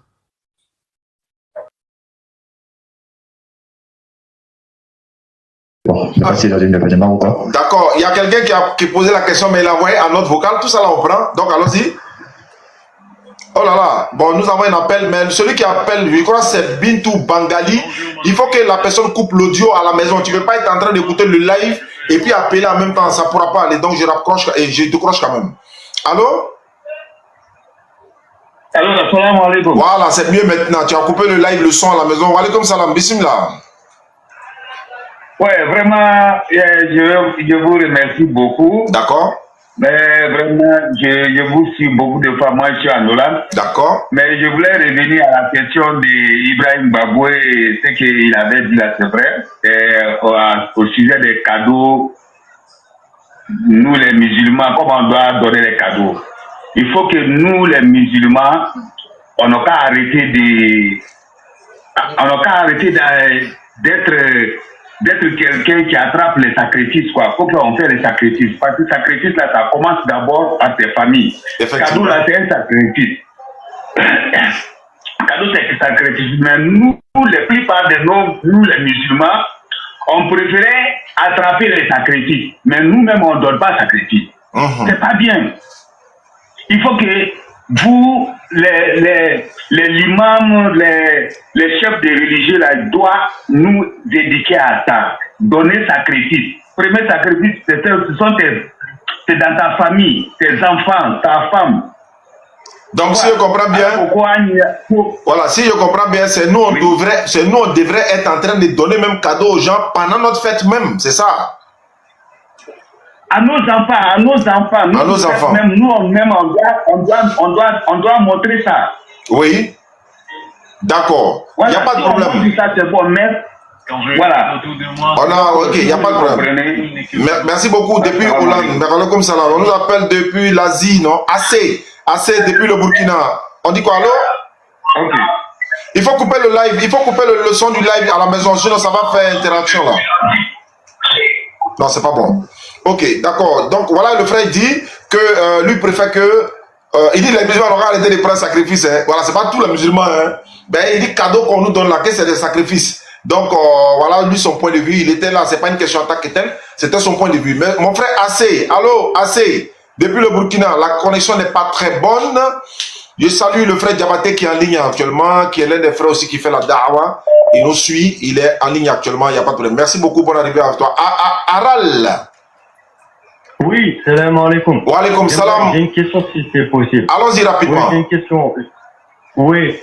Bon, je ne sais pas si ou pas. D'accord, il y a quelqu'un qui a posé la question, mais il a envoyé en note vocale. Tout ça là, on prend. Donc, allons-y. Oh là là, bon, nous avons un appel, mais celui qui appelle, je crois que c'est Bintou Bangali. Il faut que la personne coupe l'audio à la maison. Tu ne veux pas être en train d'écouter le live et puis appeler en même temps. Ça ne pourra pas aller. Donc, je raccroche et je décroche quand même. Allô? Allô, assalamu alaikum. Voilà, c'est mieux maintenant. Tu as coupé le live, le son à la maison. Wa alaikum salam, bismillah. Ouais, vraiment, je vous remercie beaucoup. D'accord. Mais vraiment, je vous suis beaucoup de fois. Moi, je suis en Hollande. D'accord. Mais je voulais revenir à la question d'Ibrahim Baboué et ce qu'il avait dit là, c'est vrai. Au sujet des cadeaux, nous les musulmans, comment on doit donner les cadeaux? Il faut que nous, les musulmans, on n'a qu'à arrêter d'être quelqu'un qui attrape les sacrifices, quoi. Faut qu'on fait les sacrifices. Parce que les sacrifices, là, ça commence d'abord par tes familles. Cadeau, là, c'est un sacrifice. Cadeau, c'est un sacrifice. Mais nous, la plupart de nous, les musulmans, on préférait attraper les sacrifices. Mais nous-mêmes, on ne donne pas sacrifice. C'est pas bien. Il faut que vous, l'imam, les chefs de religieux, là, doivent nous dédiquer à ça. Donner sacrifice. Premier sacrifice, c'est dans ta famille, tes enfants, ta femme. Donc, si je comprends bien, voilà, si je comprends bien, c'est nous, on devrait être en train de donner même cadeau aux gens pendant notre fête même, c'est ça? À nos enfants. Même nous, on doit montrer ça. Oui. D'accord. Il Voilà, n'y a pas de problème. Ça, c'est bon, mais voilà. Ok, il n'y a pas de problème. Merci beaucoup. Depuis Hollande, on nous appelle depuis l'Asie, non? Assez depuis le Burkina. On dit quoi, allô? Ok. Il faut couper le live, il faut couper le son du live à la maison, sinon ça va faire interaction là. Non, c'est pas bon. Ok, d'accord. Donc voilà, le frère dit que lui préfère que il dit les musulmans ont arrêté de prendre sacrifice. Hein. Voilà, c'est pas tous les musulmans. Hein. Ben il dit cadeau qu'on nous donne là, que c'est des sacrifices. Donc voilà, lui son point de vue, il était là. C'est pas une question en tant que telle, c'était son point de vue. Mais mon frère Assez, allô Assez, depuis le Burkina, la connexion n'est pas très bonne. Je salue le frère Diabaté qui est en ligne actuellement, qui est l'un des frères aussi qui fait la da'wa. Il nous suit, il est en ligne actuellement, il n'y a pas de problème. Merci beaucoup, bonne arrivée à toi. Aral. Oui, salam alaikum. Wa alaikum salam. J'ai une question si c'est possible. Allons-y rapidement. Oui, j'ai une question. Oui,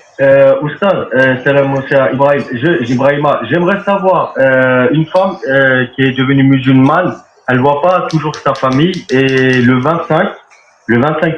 Oustaz, salam Moussa Ibrahim. Ibrahima, j'aimerais savoir, une femme qui est devenue musulmane, elle ne voit pas toujours sa famille et le 25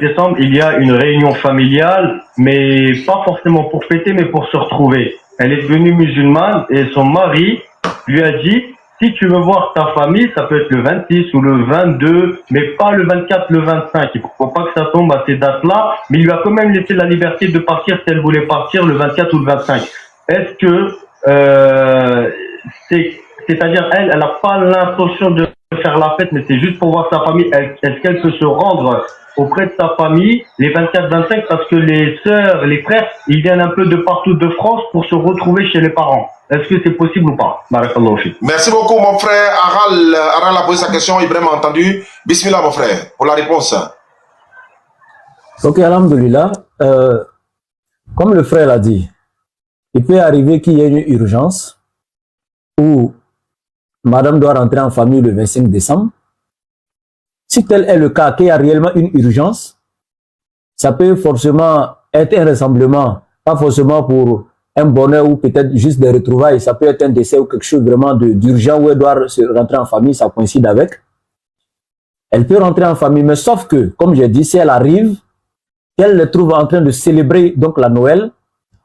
décembre, il y a une réunion familiale, mais pas forcément pour fêter, mais pour se retrouver. Elle est devenue musulmane et son mari lui a dit, si tu veux voir ta famille, ça peut être le 26 ou le 22, mais pas le 24, le 25. Il ne faut pas que ça tombe à ces dates-là, mais il lui a quand même laissé la liberté de partir si elle voulait partir le 24 ou le 25. Est-ce que c'est-à-dire elle n'a pas l'intention de faire la fête, mais c'est juste pour voir sa famille. Est-ce qu'elle peut se rendre auprès de sa famille les 24-25 parce que les sœurs, les frères, ils viennent un peu de partout de France pour se retrouver chez les parents. Est-ce que c'est possible ou pas? Merci beaucoup mon frère. Aral a posé sa question, Ibrahim a entendu. Bismillah mon frère, pour la réponse. Ok, alhamdoulilah. Comme le frère l'a dit, il peut arriver qu'il y ait une urgence où madame doit rentrer en famille le 25 décembre. Si tel est le cas, qu'il y a réellement une urgence, ça peut forcément être un rassemblement, pas forcément pour un bonheur ou peut-être juste des retrouvailles. Ça peut être un décès ou quelque chose vraiment d'urgent où elle doit se rentrer en famille, ça coïncide avec. Elle peut rentrer en famille, mais sauf que, comme j'ai dit, si elle arrive, qu'elle le trouve en train de célébrer donc la Noël,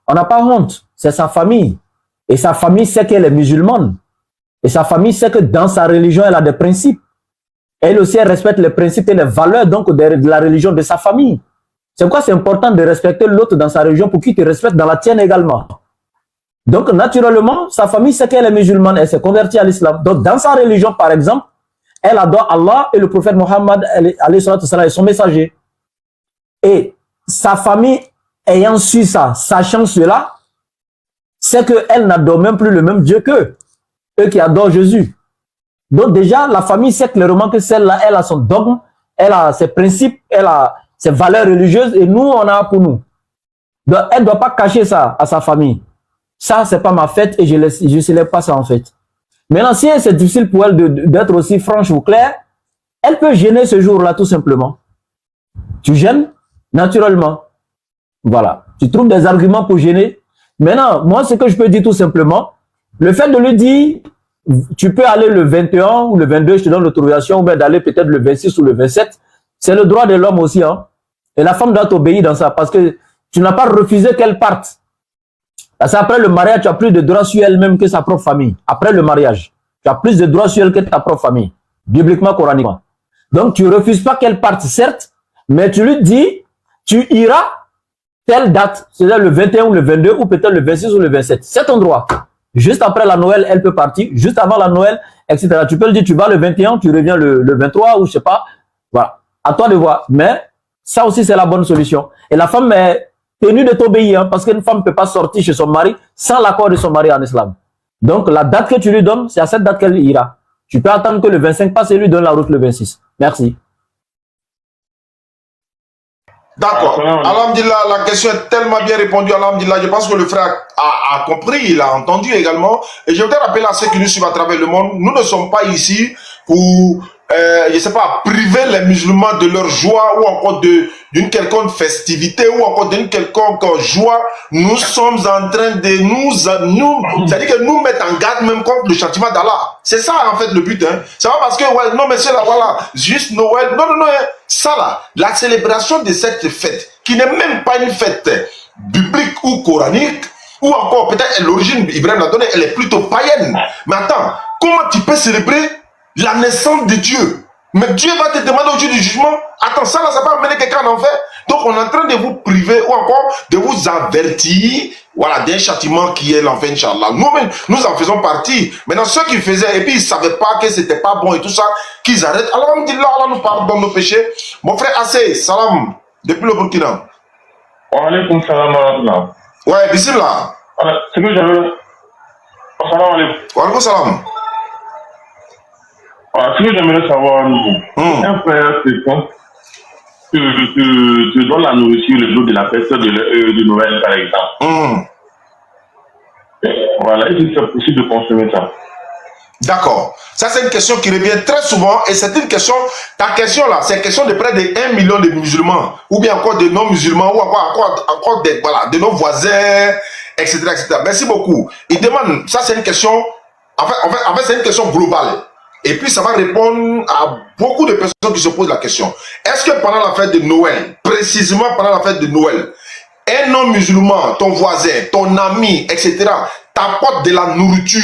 on n'a pas honte, c'est sa famille. Et sa famille sait qu'elle est musulmane. Et sa famille sait que dans sa religion, elle a des principes. Elle aussi, elle respecte les principes et les valeurs donc de la religion de sa famille. C'est pourquoi c'est important de respecter l'autre dans sa religion pour qu'il te respecte dans la tienne également. Donc, naturellement, sa famille sait qu'elle est musulmane, elle s'est convertie à l'islam. Donc, dans sa religion, par exemple, elle adore Allah et le prophète Mohammed et son messager. Et sa famille, ayant su ça, sachant cela, c'est qu'elle n'adore même plus le même Dieu qu'eux, eux qui adorent Jésus. Donc déjà, la famille sait clairement que celle-là, elle a son dogme, elle a ses principes, elle a ses valeurs religieuses et nous, on a pour nous. Donc, elle ne doit pas cacher ça à sa famille. Ça, c'est pas ma fête et je ne célèbre pas ça en fait. Maintenant, si c'est difficile pour elle d'être aussi franche ou claire, elle peut gêner ce jour-là tout simplement. Tu gênes naturellement. Voilà. Tu trouves des arguments pour gêner. Maintenant, moi, ce que je peux dire tout simplement, le fait de lui dire, tu peux aller le 21 ou le 22, je te donne l'autorisation, ou bien d'aller peut-être le 26 ou le 27, c'est le droit de l'homme aussi. Hein. Et la femme doit t'obéir dans ça, parce que tu n'as pas refusé qu'elle parte. Parce qu'après le mariage, tu as plus de droits sur elle-même que sa propre famille. Après le mariage, tu as plus de droits sur elle que ta propre famille, bibliquement, coraniquement. Donc, tu ne refuses pas qu'elle parte, certes, mais tu lui dis, tu iras telle date, c'est-à-dire le 21 ou le 22, ou peut-être le 26 ou le 27. C'est ton droit. Juste après la Noël, elle peut partir. Juste avant la Noël, etc. Tu peux le dire, tu vas le 21, tu reviens le 23 ou je sais pas. Voilà. À toi de voir. Mais ça aussi, c'est la bonne solution. Et la femme est tenue de t'obéir, hein, parce qu'une femme ne peut pas sortir chez son mari sans l'accord de son mari en islam. Donc, la date que tu lui donnes, c'est à cette date qu'elle ira. Tu peux attendre que le 25 passe et lui donne la route le 26. Merci. D'accord. Alhamdulillah, la question est tellement bien répondue. Alhamdulillah, je pense que le frère a compris, il a entendu également. Et je voudrais rappeler à ceux qui nous suivent à travers le monde, nous ne sommes pas ici pour, je sais pas, priver les musulmans de leur joie ou encore d'une quelconque festivité ou encore d'une quelconque joie. Nous sommes en train de c'est-à-dire que nous mettre en garde même contre le châtiment d'Allah. C'est ça en fait le but. Hein. C'est pas parce que, ouais, non mais c'est là, voilà, juste Noël. Non, non, non, hein. Ça là, la célébration de cette fête, qui n'est même pas une fête biblique ou coranique, ou encore peut-être l'origine, Ibrahim l'a donné, elle est plutôt païenne. Mais attends, comment tu peux célébrer la naissance de Dieu? Mais Dieu va te demander au jour du jugement. Attends, ça là, ça va amener quelqu'un en enfer. Donc on est en train de vous priver ou encore de vous avertir, voilà, d'un châtiment qui est l'enfer, Inch'Allah. Nous-mêmes, nous en faisons partie. Maintenant, ceux qui faisaient, et puis ils ne savaient pas que c'était pas bon et tout ça, qu'ils arrêtent. Alors, on me dit là, Allah nous pardonne nos péchés. Mon frère Assé, salam, depuis le Burkina. Wa alaykoum salam wa rahmatullah. Ouais, bismillah. C'est que j'avais... Salam alaykoum. Wa alaykoum salam. Ce que j'aimerais savoir, un frère te donne la nourriture le jour de la fête de Noël, par exemple. Voilà, est-ce que c'est possible de consommer ça? D'accord. Ça, c'est une question qui revient très souvent et c'est une question, ta question là, c'est une question de près de 1 million de musulmans ou bien encore de non-musulmans ou encore des, voilà, de nos voisins, etc., etc. Merci beaucoup. Il demande, ça c'est une question, en fait c'est une question globale. Et puis ça va répondre à beaucoup de personnes qui se posent la question. Est-ce que pendant la fête de Noël, précisément pendant la fête de Noël, un non-musulman, ton voisin, ton ami, etc., t'apporte de la nourriture,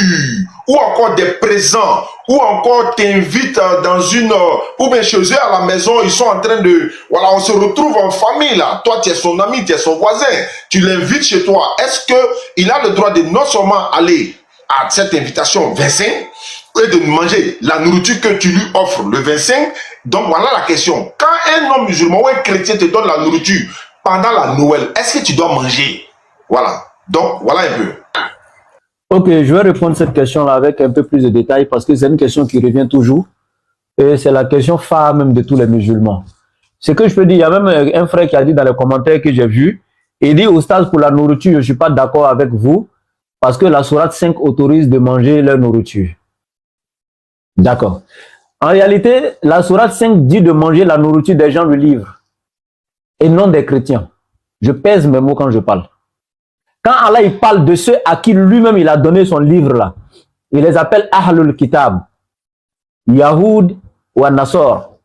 ou encore des présents, ou encore t'invite dans une, ou bien chez eux à la maison, ils sont en train de, voilà, on se retrouve en famille là, toi tu es son ami, tu es son voisin, tu l'invites chez toi, est-ce que il a le droit de non seulement aller à cette invitation 25, et de manger la nourriture que tu lui offres le 25, donc voilà la question, quand un non-musulman ou un chrétien te donne la nourriture pendant la Noël, est-ce que tu dois manger? Voilà, donc voilà un peu. Ok, je vais répondre à cette question-là avec un peu plus de détails parce que c'est une question qui revient toujours et c'est la question phare même de tous les musulmans. Ce que je peux dire, il y a même un frère qui a dit dans les commentaires que j'ai vu, il dit, Oustaz, pour la nourriture, je ne suis pas d'accord avec vous parce que la sourate 5 autorise de manger leur nourriture. D'accord. En réalité, la sourate 5 dit de manger la nourriture des gens du livre et non des chrétiens. Je pèse mes mots quand je parle. Quand Allah il parle de ceux à qui lui-même il a donné son livre là, il les appelle Ahlul Kitab, Yahoud ou An-Nasor.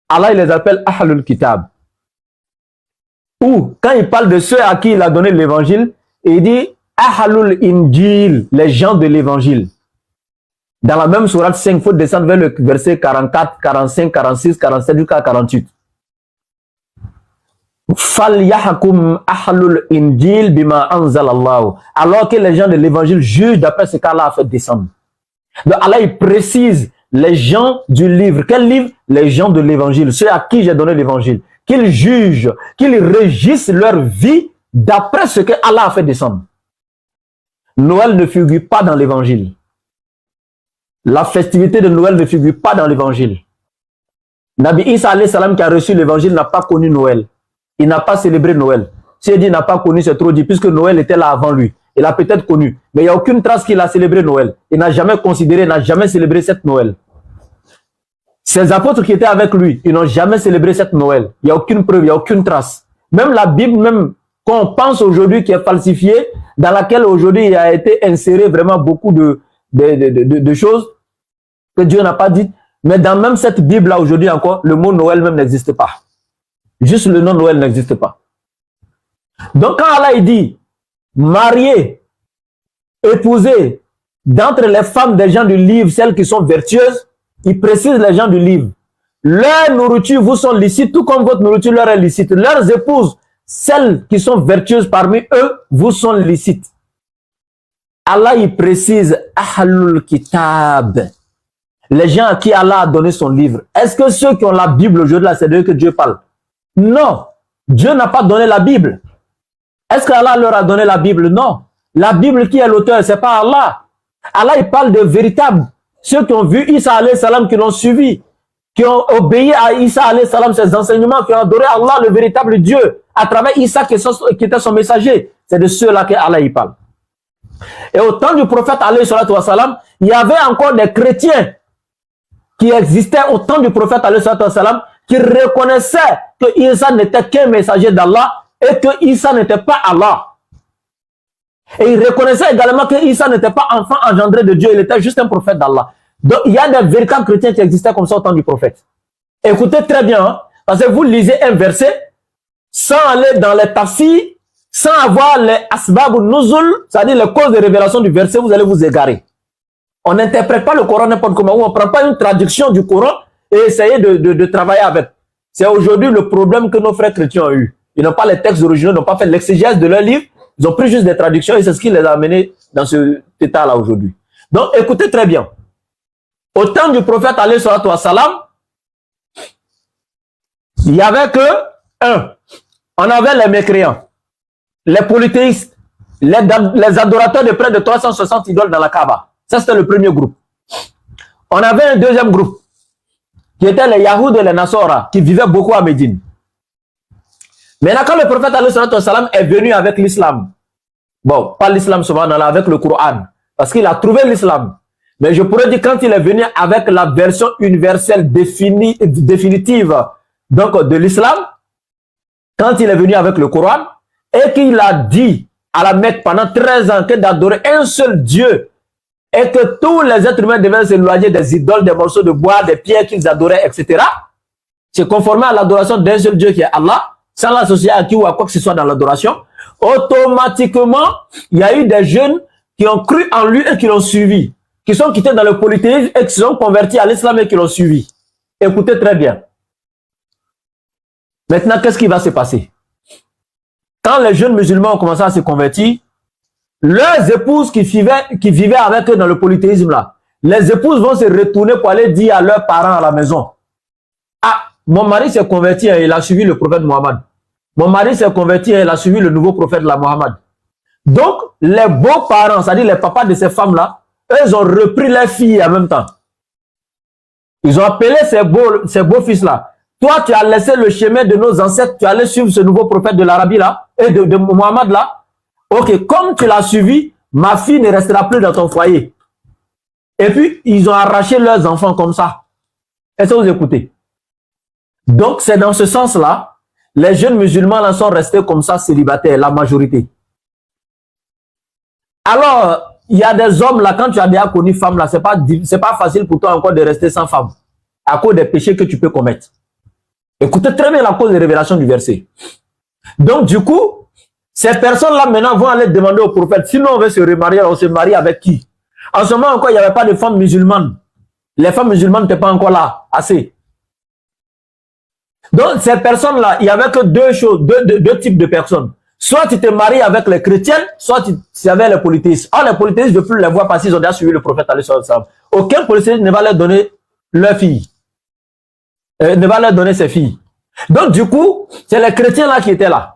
Allah il les appelle Ahlul Kitab. Ou quand il parle de ceux à qui il a donné l'évangile, il dit Ahlul Injil, les gens de l'évangile. Dans la même sourate 5, il faut descendre vers le verset 44, 45, 46, 47 jusqu'à 48. Falyahkum ahlul injil bima anzal Allah. Alors que les gens de l'évangile jugent d'après ce qu'Allah a fait descendre. Donc Allah il précise les gens du livre. Quel livre? Les gens de l'évangile, ceux à qui j'ai donné l'évangile. Qu'ils jugent, qu'ils régissent leur vie d'après ce que Allah a fait descendre. Noël ne figure pas dans l'évangile. La festivité de Noël ne figure pas dans l'évangile. Nabi Isa alayhi salam qui a reçu l'évangile n'a pas connu Noël. Il n'a pas célébré Noël. Si il dit n'a pas connu, c'est trop dit, puisque Noël était là avant lui. Il a peut-être connu, mais il n'y a aucune trace qu'il a célébré Noël. Il n'a jamais considéré, n'a jamais célébré cette Noël. Ses apôtres qui étaient avec lui, ils n'ont jamais célébré cette Noël. Il n'y a aucune preuve, il n'y a aucune trace. Même la Bible, même qu'on pense aujourd'hui qui est falsifiée, dans laquelle aujourd'hui il a été inséré vraiment beaucoup de choses que Dieu n'a pas dites. Mais dans même cette Bible-là aujourd'hui encore, le mot Noël même n'existe pas. Juste le nom Noël n'existe pas. Donc quand Allah il dit marier, épouser d'entre les femmes des gens du livre, celles qui sont vertueuses, il précise les gens du livre. Leurs nourritures vous sont licites, tout comme votre nourriture leur est licite. Leurs épouses, celles qui sont vertueuses parmi eux, vous sont licites. Allah il précise Ahlul Kitab. Les gens à qui Allah a donné son livre. Est-ce que ceux qui ont la Bible aujourd'hui, c'est d'eux que Dieu parle? Non. Dieu n'a pas donné la Bible. Est-ce que Allah leur a donné la Bible? Non. La Bible qui est l'auteur, c'est pas Allah. Allah, il parle de véritables. Ceux qui ont vu Isa alayhi salam, qui l'ont suivi, qui ont obéi à Isa alayhi salam, ses enseignements, qui ont adoré Allah, le véritable Dieu, à travers Isa qui était son messager. C'est de ceux-là que Allah il parle. Et au temps du prophète alayhi salam, il y avait encore des chrétiens qui existaient au temps du prophète alayhi salam, qui reconnaissaient que Isa n'était qu'un messager d'Allah et que Isa n'était pas Allah. Et ils reconnaissaient également que Isa n'était pas enfant engendré de Dieu, il était juste un prophète d'Allah. Donc il y a des véritables chrétiens qui existaient comme ça au temps du prophète. Écoutez très bien, hein, parce que vous lisez un verset sans aller dans les tafsirs, sans avoir les asbab ou nuzul, c'est-à-dire les causes de révélation du verset, vous allez vous égarer. On n'interprète pas le Coran n'importe comment, on ne prend pas une traduction du Coran et essayer de travailler avec. C'est aujourd'hui le problème que nos frères chrétiens ont eu. Ils n'ont pas les textes originaux, ils n'ont pas fait l'exégèse de leurs livres, ils ont pris juste des traductions et c'est ce qui les a amenés dans cet état-là aujourd'hui. Donc écoutez très bien. Au temps du prophète alayhi salatu wa salam, il n'y avait que on avait les mécréants, les polythéistes, les adorateurs de près de 360 idoles dans la Kaaba. Ça c'était le premier groupe. On avait un deuxième groupe qui étaient les Yahoud et les Nasora qui vivaient beaucoup à Médine. Maintenant, quand le prophète alayhi salatu wa salam est venu avec l'islam, bon, pas l'islam subhanallah, avec le Coran, parce qu'il a trouvé l'islam. Mais je pourrais dire quand il est venu avec la version universelle définitive donc de l'islam, quand il est venu avec le Coran, et qu'il a dit à la Mecque pendant 13 ans que d'adorer un seul Dieu, et que tous les êtres humains devaient s'éloigner des idoles, des morceaux de bois, des pierres qu'ils adoraient, etc. C'est conformé à l'adoration d'un seul Dieu qui est Allah, sans l'associer à qui ou à quoi que ce soit dans l'adoration. Automatiquement, il y a eu des jeunes qui ont cru en lui et qui l'ont suivi, qui sont quittés dans le polythéisme et qui se sont convertis à l'islam et qui l'ont suivi. Écoutez très bien. Maintenant, qu'est-ce qui va se passer? Quand les jeunes musulmans ont commencé à se convertir, leurs épouses qui vivaient avec eux dans le polythéisme là, les épouses vont se retourner pour aller dire à leurs parents à la maison: ah, mon mari s'est converti et il a suivi le prophète Mohammed. Mon mari s'est converti et il a suivi le nouveau prophète de la Mohammed. Donc, les beaux-parents, c'est-à-dire les papas de ces femmes-là, eux, ils ont repris leurs filles en même temps. Ils ont appelé ces beaux-fils-là. Toi, tu as laissé le chemin de nos ancêtres, tu allais suivre ce nouveau prophète de l'Arabie là, et de Mohammed là. Ok, comme tu l'as suivi, ma fille ne restera plus dans ton foyer. Et puis, ils ont arraché leurs enfants comme ça. Est-ce que vous écoutez? Donc, c'est dans ce sens-là, les jeunes musulmans là sont restés comme ça, célibataires, la majorité. Alors, il y a des hommes là, quand tu as déjà connu femme là, c'est pas facile pour toi encore de rester sans femme, à cause des péchés que tu peux commettre. Écoutez très bien la cause de révélation du verset. Donc, du coup, ces personnes-là, maintenant, vont aller demander au prophète, sinon on veut se remarier, on se marie avec qui? En ce moment encore, il n'y avait pas de femmes musulmanes. Les femmes musulmanes n'étaient pas encore là, assez. Donc, ces personnes-là, il n'y avait que deux choses, deux types de personnes. Soit tu te maries avec les chrétiens, soit tu avais les polythéistes. Or, les polythéistes, je ne veux plus les voir parce qu'ils ont déjà suivi le prophète. Aucun polythéiste ne va leur donner leur fille. Ne va leur donner ses filles. Donc, du coup, c'est les chrétiens là qui étaient là.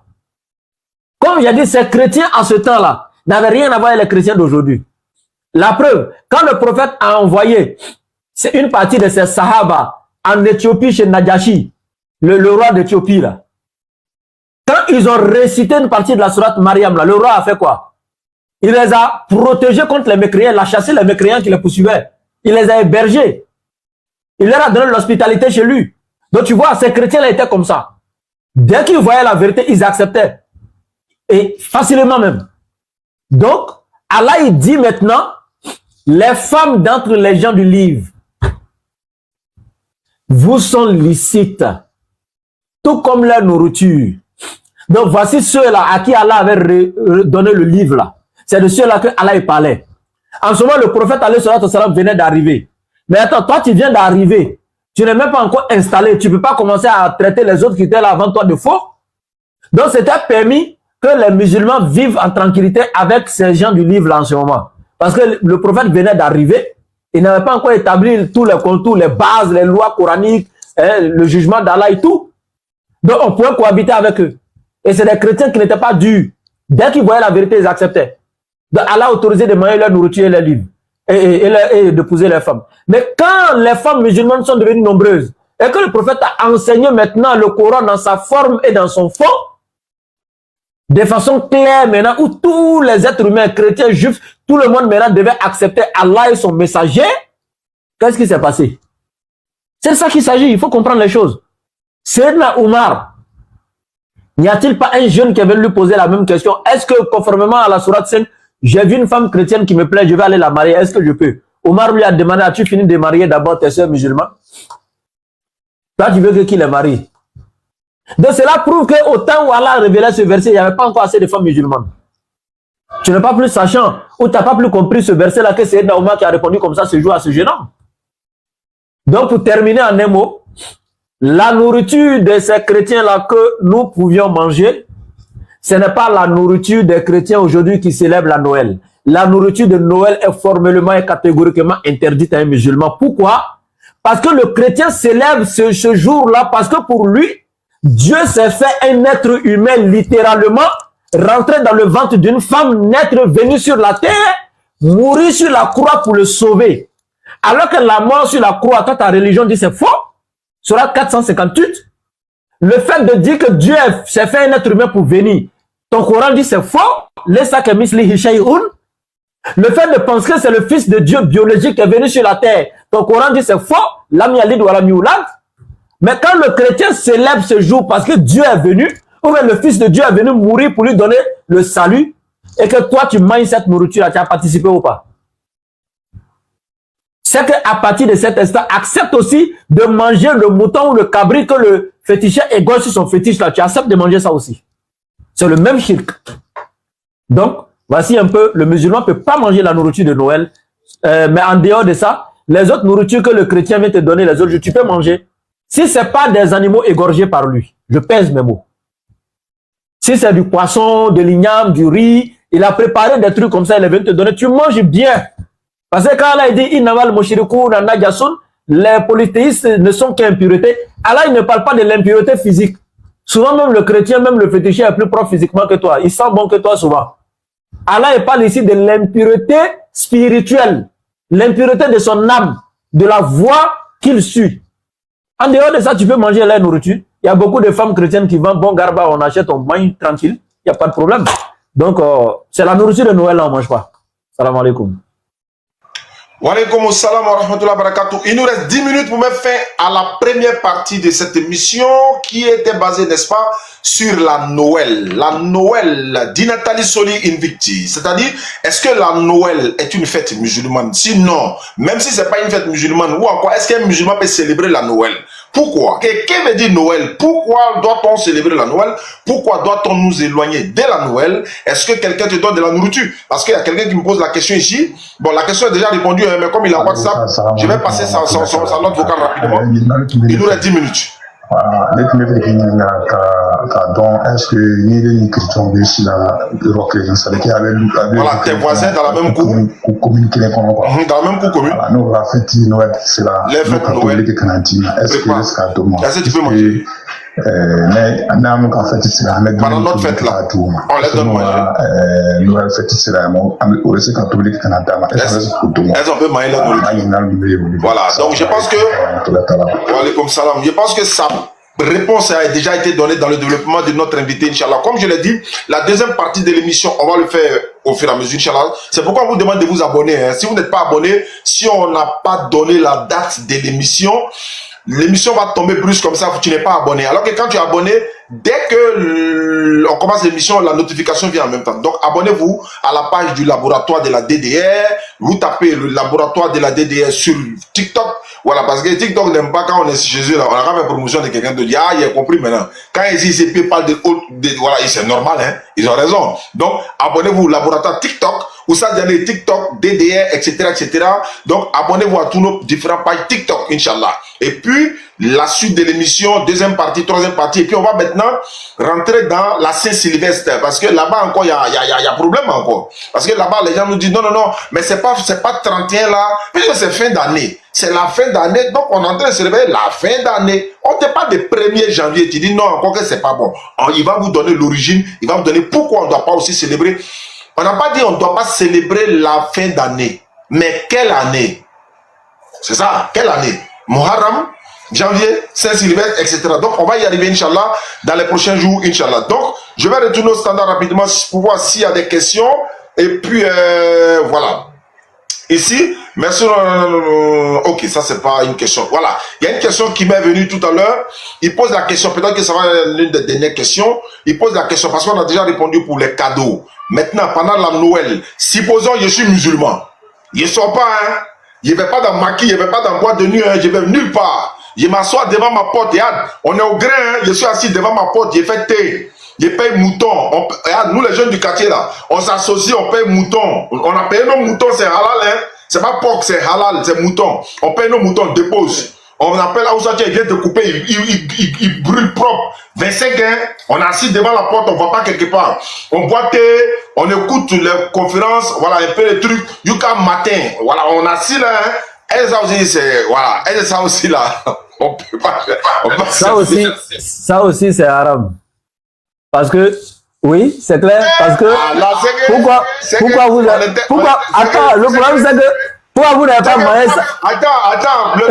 Comme j'ai dit, ces chrétiens en ce temps-là n'avaient rien à voir avec les chrétiens d'aujourd'hui. La preuve, quand le prophète a envoyé c'est une partie de ses sahaba en Éthiopie chez Najashi, le roi d'Éthiopie là. Quand ils ont récité une partie de la sourate Mariam là, le roi a fait quoi? Il les a protégés contre les mécréants, il a chassé les mécréants qui les poursuivaient. Il les a hébergés. Il leur a donné l'hospitalité chez lui. Donc tu vois, ces chrétiens là étaient comme ça. Dès qu'ils voyaient la vérité, ils acceptaient. Et facilement même. Donc, Allah il dit maintenant, les femmes d'entre les gens du livre vous sont licites, tout comme leur nourriture. Donc voici ceux-là à qui Allah avait donné le livre là. C'est de ceux-là que Allah parlait. En ce moment, le prophète venait d'arriver. Mais attends, toi tu viens d'arriver. Tu n'es même pas encore installé. Tu ne peux pas commencer à traiter les autres qui étaient là avant toi de faux. Donc c'était permis que les musulmans vivent en tranquillité avec ces gens du livre là en ce moment. Parce que le prophète venait d'arriver. Il n'avait pas encore établi tous les contours, les bases, les lois coraniques, le jugement d'Allah et tout. Donc on pouvait cohabiter avec eux. Et c'est des chrétiens qui n'étaient pas durs. Dès qu'ils voyaient la vérité, ils acceptaient. Donc Allah a autorisé de manger leur nourriture et leurs livres. Et d'épouser les femmes. Mais quand les femmes musulmanes sont devenues nombreuses, et que le prophète a enseigné maintenant le Coran dans sa forme et dans son fond, de façon claire maintenant, où tous les êtres humains, chrétiens, juifs, tout le monde maintenant devait accepter Allah et son messager, qu'est-ce qui s'est passé? C'est de ça qu'il s'agit, il faut comprendre les choses. Sayyidina Omar, n'y a-t-il pas un jeune qui avait lui poser la même question? Est-ce que conformément à la sourate 5, j'ai vu une femme chrétienne qui me plaît, je vais aller la marier, est-ce que je peux? Omar lui a demandé, as-tu fini de marier d'abord tes soeurs musulmanes? Toi, tu veux que qui les marie? Donc cela prouve qu'au temps où Allah a révélé ce verset, il n'y avait pas encore assez de femmes musulmanes. Tu n'es pas plus sachant, ou tu n'as pas plus compris ce verset-là que c'est Omar qui a répondu comme ça ce jour à ce gênant. Donc pour terminer en un mot, la nourriture de ces chrétiens-là que nous pouvions manger, ce n'est pas la nourriture des chrétiens aujourd'hui qui célèbrent la Noël. La nourriture de Noël est formellement et catégoriquement interdite à un musulman. Pourquoi? Parce que le chrétien célèbre ce jour-là parce que pour lui, Dieu s'est fait un être humain littéralement, rentrer dans le ventre d'une femme, naître venu sur la terre, mourir sur la croix pour le sauver. Alors que la mort sur la croix, toi ta religion dit c'est faux, Sourate 458, le fait de dire que Dieu s'est fait un être humain pour venir, ton Coran dit c'est faux, le fait de penser que c'est le fils de Dieu biologique qui est venu sur la terre, ton Coran dit c'est faux, lam yalid wa lam yulad. Mais quand le chrétien célèbre ce jour parce que Dieu est venu, ou bien le Fils de Dieu est venu mourir pour lui donner le salut, et que toi tu manges cette nourriture, tu as participé ou pas? C'est qu'à partir de cet instant, accepte aussi de manger le mouton ou le cabri que le féticheur égorge sur son fétiche là. Tu acceptes de manger ça aussi. C'est le même shirk. Donc, voici un peu, le musulman ne peut pas manger la nourriture de Noël, mais en dehors de ça, les autres nourritures que le chrétien vient te donner, les autres, tu peux manger. Si ce n'est pas des animaux égorgés par lui, je pèse mes mots. Si c'est du poisson, de l'igname, du riz, il a préparé des trucs comme ça, il vient te donner, tu manges bien. Parce que quand Allah dit les polythéistes ne sont qu'impuretés, Allah il ne parle pas de l'impureté physique. Souvent même le chrétien, même le féticheur est plus propre physiquement que toi. Il sent bon que toi souvent. Allah il parle ici de l'impureté spirituelle, l'impureté de son âme, de la voie qu'il suit. En dehors de ça, tu peux manger la nourriture. Il y a beaucoup de femmes chrétiennes qui vendent bon garba, on achète, on mange tranquille. Il n'y a pas de problème. Donc, c'est la nourriture de Noël, là, on ne mange pas. Salam alaikum. Wa alaykoum salam wa rahmatullahi wa barakatuh. Il nous reste 10 minutes pour mettre fin à la première partie de cette émission qui était basée, n'est-ce pas, sur la Noël. La Noël d'Inatali Soli Invicti. C'est-à-dire, est-ce que la Noël est une fête musulmane? Sinon, même si ce n'est pas une fête musulmane, ou encore, est-ce qu'un musulman peut célébrer la Noël? Pourquoi? Quelqu'un me dit Noël. Pourquoi doit-on célébrer la Noël? Pourquoi doit-on nous éloigner de la Noël? Est-ce que quelqu'un te donne de la nourriture? Parce qu'il y a quelqu'un qui me pose la question ici. Bon, la question est déjà répondue, hein, mais comme il a WhatsApp, je vais passer sa note vocale rapidement. Il nous reste 10 minutes. Voilà, est-ce que ni Christian ici là, voilà, tes voisins dans la même cour. Dans la même cour commune. Voilà, nous la fête Noël, c'est la fête Noël. Est-ce que tu peux manger? Mais pendant notre fête là, on les donne manger. Noël fête c'est là, on reste catholique est-ce qu'on peut manger la nourriture? Voilà, donc je pense que je pense que sa réponse a déjà été donnée dans le développement de notre invité, Inch'Allah. Comme je l'ai dit, la deuxième partie de l'émission, on va le faire au fur et à mesure, Inch'Allah. C'est pourquoi on vous demande de vous abonner, hein. Si vous n'êtes pas abonné, si on n'a pas donné la date de l'émission va tomber brusque comme ça, tu n'es pas abonné. Alors que quand tu es abonné, dès que on commence l'émission, la notification vient en même temps. Donc abonnez-vous à la page du laboratoire de la DDR. Vous tapez le laboratoire de la DDR sur TikTok. Voilà, parce que TikTok n'aime pas quand on est chez eux, là, on a fait promotion de quelqu'un de dire, ah, il a compris maintenant. Quand ils parlent voilà, c'est normal, hein, ils ont raison. Donc, abonnez-vous au laboratoire TikTok, où ça dit TikTok, DDR, etc., etc. Donc, abonnez-vous à tous nos différentes pages TikTok, Inch'Allah. Et puis, la suite de l'émission, deuxième partie, troisième partie. Et puis, on va maintenant rentrer dans la Saint-Sylvestre. Parce que là-bas, encore, il y a problème encore. Parce que là-bas, les gens nous disent, non, mais c'est pas 31 là. Puisque c'est fin d'année. C'est la fin d'année. Donc, on est en train de célébrer la fin d'année. On ne te parle de 1er janvier. Tu dis, non, encore que c'est pas bon. Alors, il va vous donner l'origine. Il va vous donner pourquoi on ne doit pas aussi célébrer. On n'a pas dit on ne doit pas célébrer la fin d'année. Mais quelle année? C'est ça, quelle année? Muharram, janvier, Saint-Sylvestre, etc. Donc, on va y arriver, Inch'Allah, dans les prochains jours, Inch'Allah. Donc, je vais retourner au standard rapidement pour voir s'il y a des questions. Et puis, voilà. Ici, merci. Ok, ça, c'est pas une question. Voilà. Il y a une question qui m'est venue tout à l'heure. Il pose la question, peut-être que ça va être l'une des dernières questions. Il pose la question parce qu'on a déjà répondu pour les cadeaux. Maintenant, pendant la Noël, supposons que je suis musulman. Je ne sors pas, hein. Je ne vais pas dans maquis, je ne vais pas dans boîte de nuit, hein. Je ne vais nulle part. Je m'assois devant ma porte. On est au grain, hein. Je suis assis devant ma porte, je fais thé. Je paye mouton. Nous, les jeunes du quartier, là, on s'associe, on paye mouton. On a payé nos moutons, c'est halal, hein. C'est pas porc, c'est halal, c'est mouton. On paye nos moutons, on dépose. On appelle là où ça, il vient de couper, il brûle propre. 25 ans, on est assis devant la porte, on ne va pas quelque part. On boit thé, on écoute les conférences, voilà, un peu les trucs. Yuka matin, voilà, on est assis là, hein. Elle, ça aussi, c'est, voilà, elle, ça aussi là. On peut pas, ça aussi, c'est haram. Parce que, oui, c'est clair, parce que, pourquoi, attends, le problème c'est que, pourquoi vous n'avez pas moyen ça? Attends, le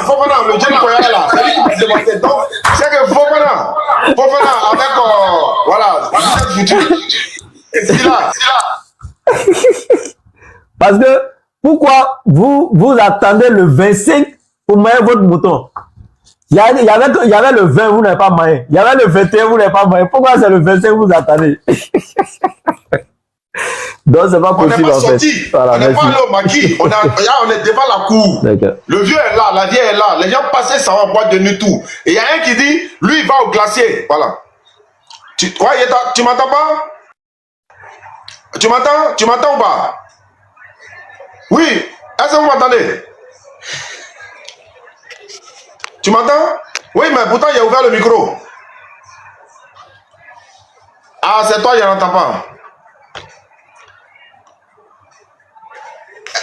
Fofana, le jeune Koya là, c'est lui qui m'a demandé. Donc, c'est que Fofana, avec, voilà, c'est là. Parce que, pourquoi vous attendez le 25 pour manger votre mouton? Il y avait le 20, vous n'avez pas maillé. Il y avait le 21, vous n'avez pas maillé. Pourquoi c'est le 25 vous attendez? Donc, c'est pas possible, en fait. Voilà, on n'est pas allé au maquis. On est devant la cour. Le vieux est là, la vieille est là. Les gens passaient, ça va boire de nuit tout. Et il y a un qui dit, lui, il va au glacier. Voilà. Tu m'entends pas? Tu m'entends ou pas? Oui. Est-ce que vous m'entendez? Tu m'entends? Oui, mais pourtant, il a ouvert le micro. Ah, c'est toi, il n'entend pas.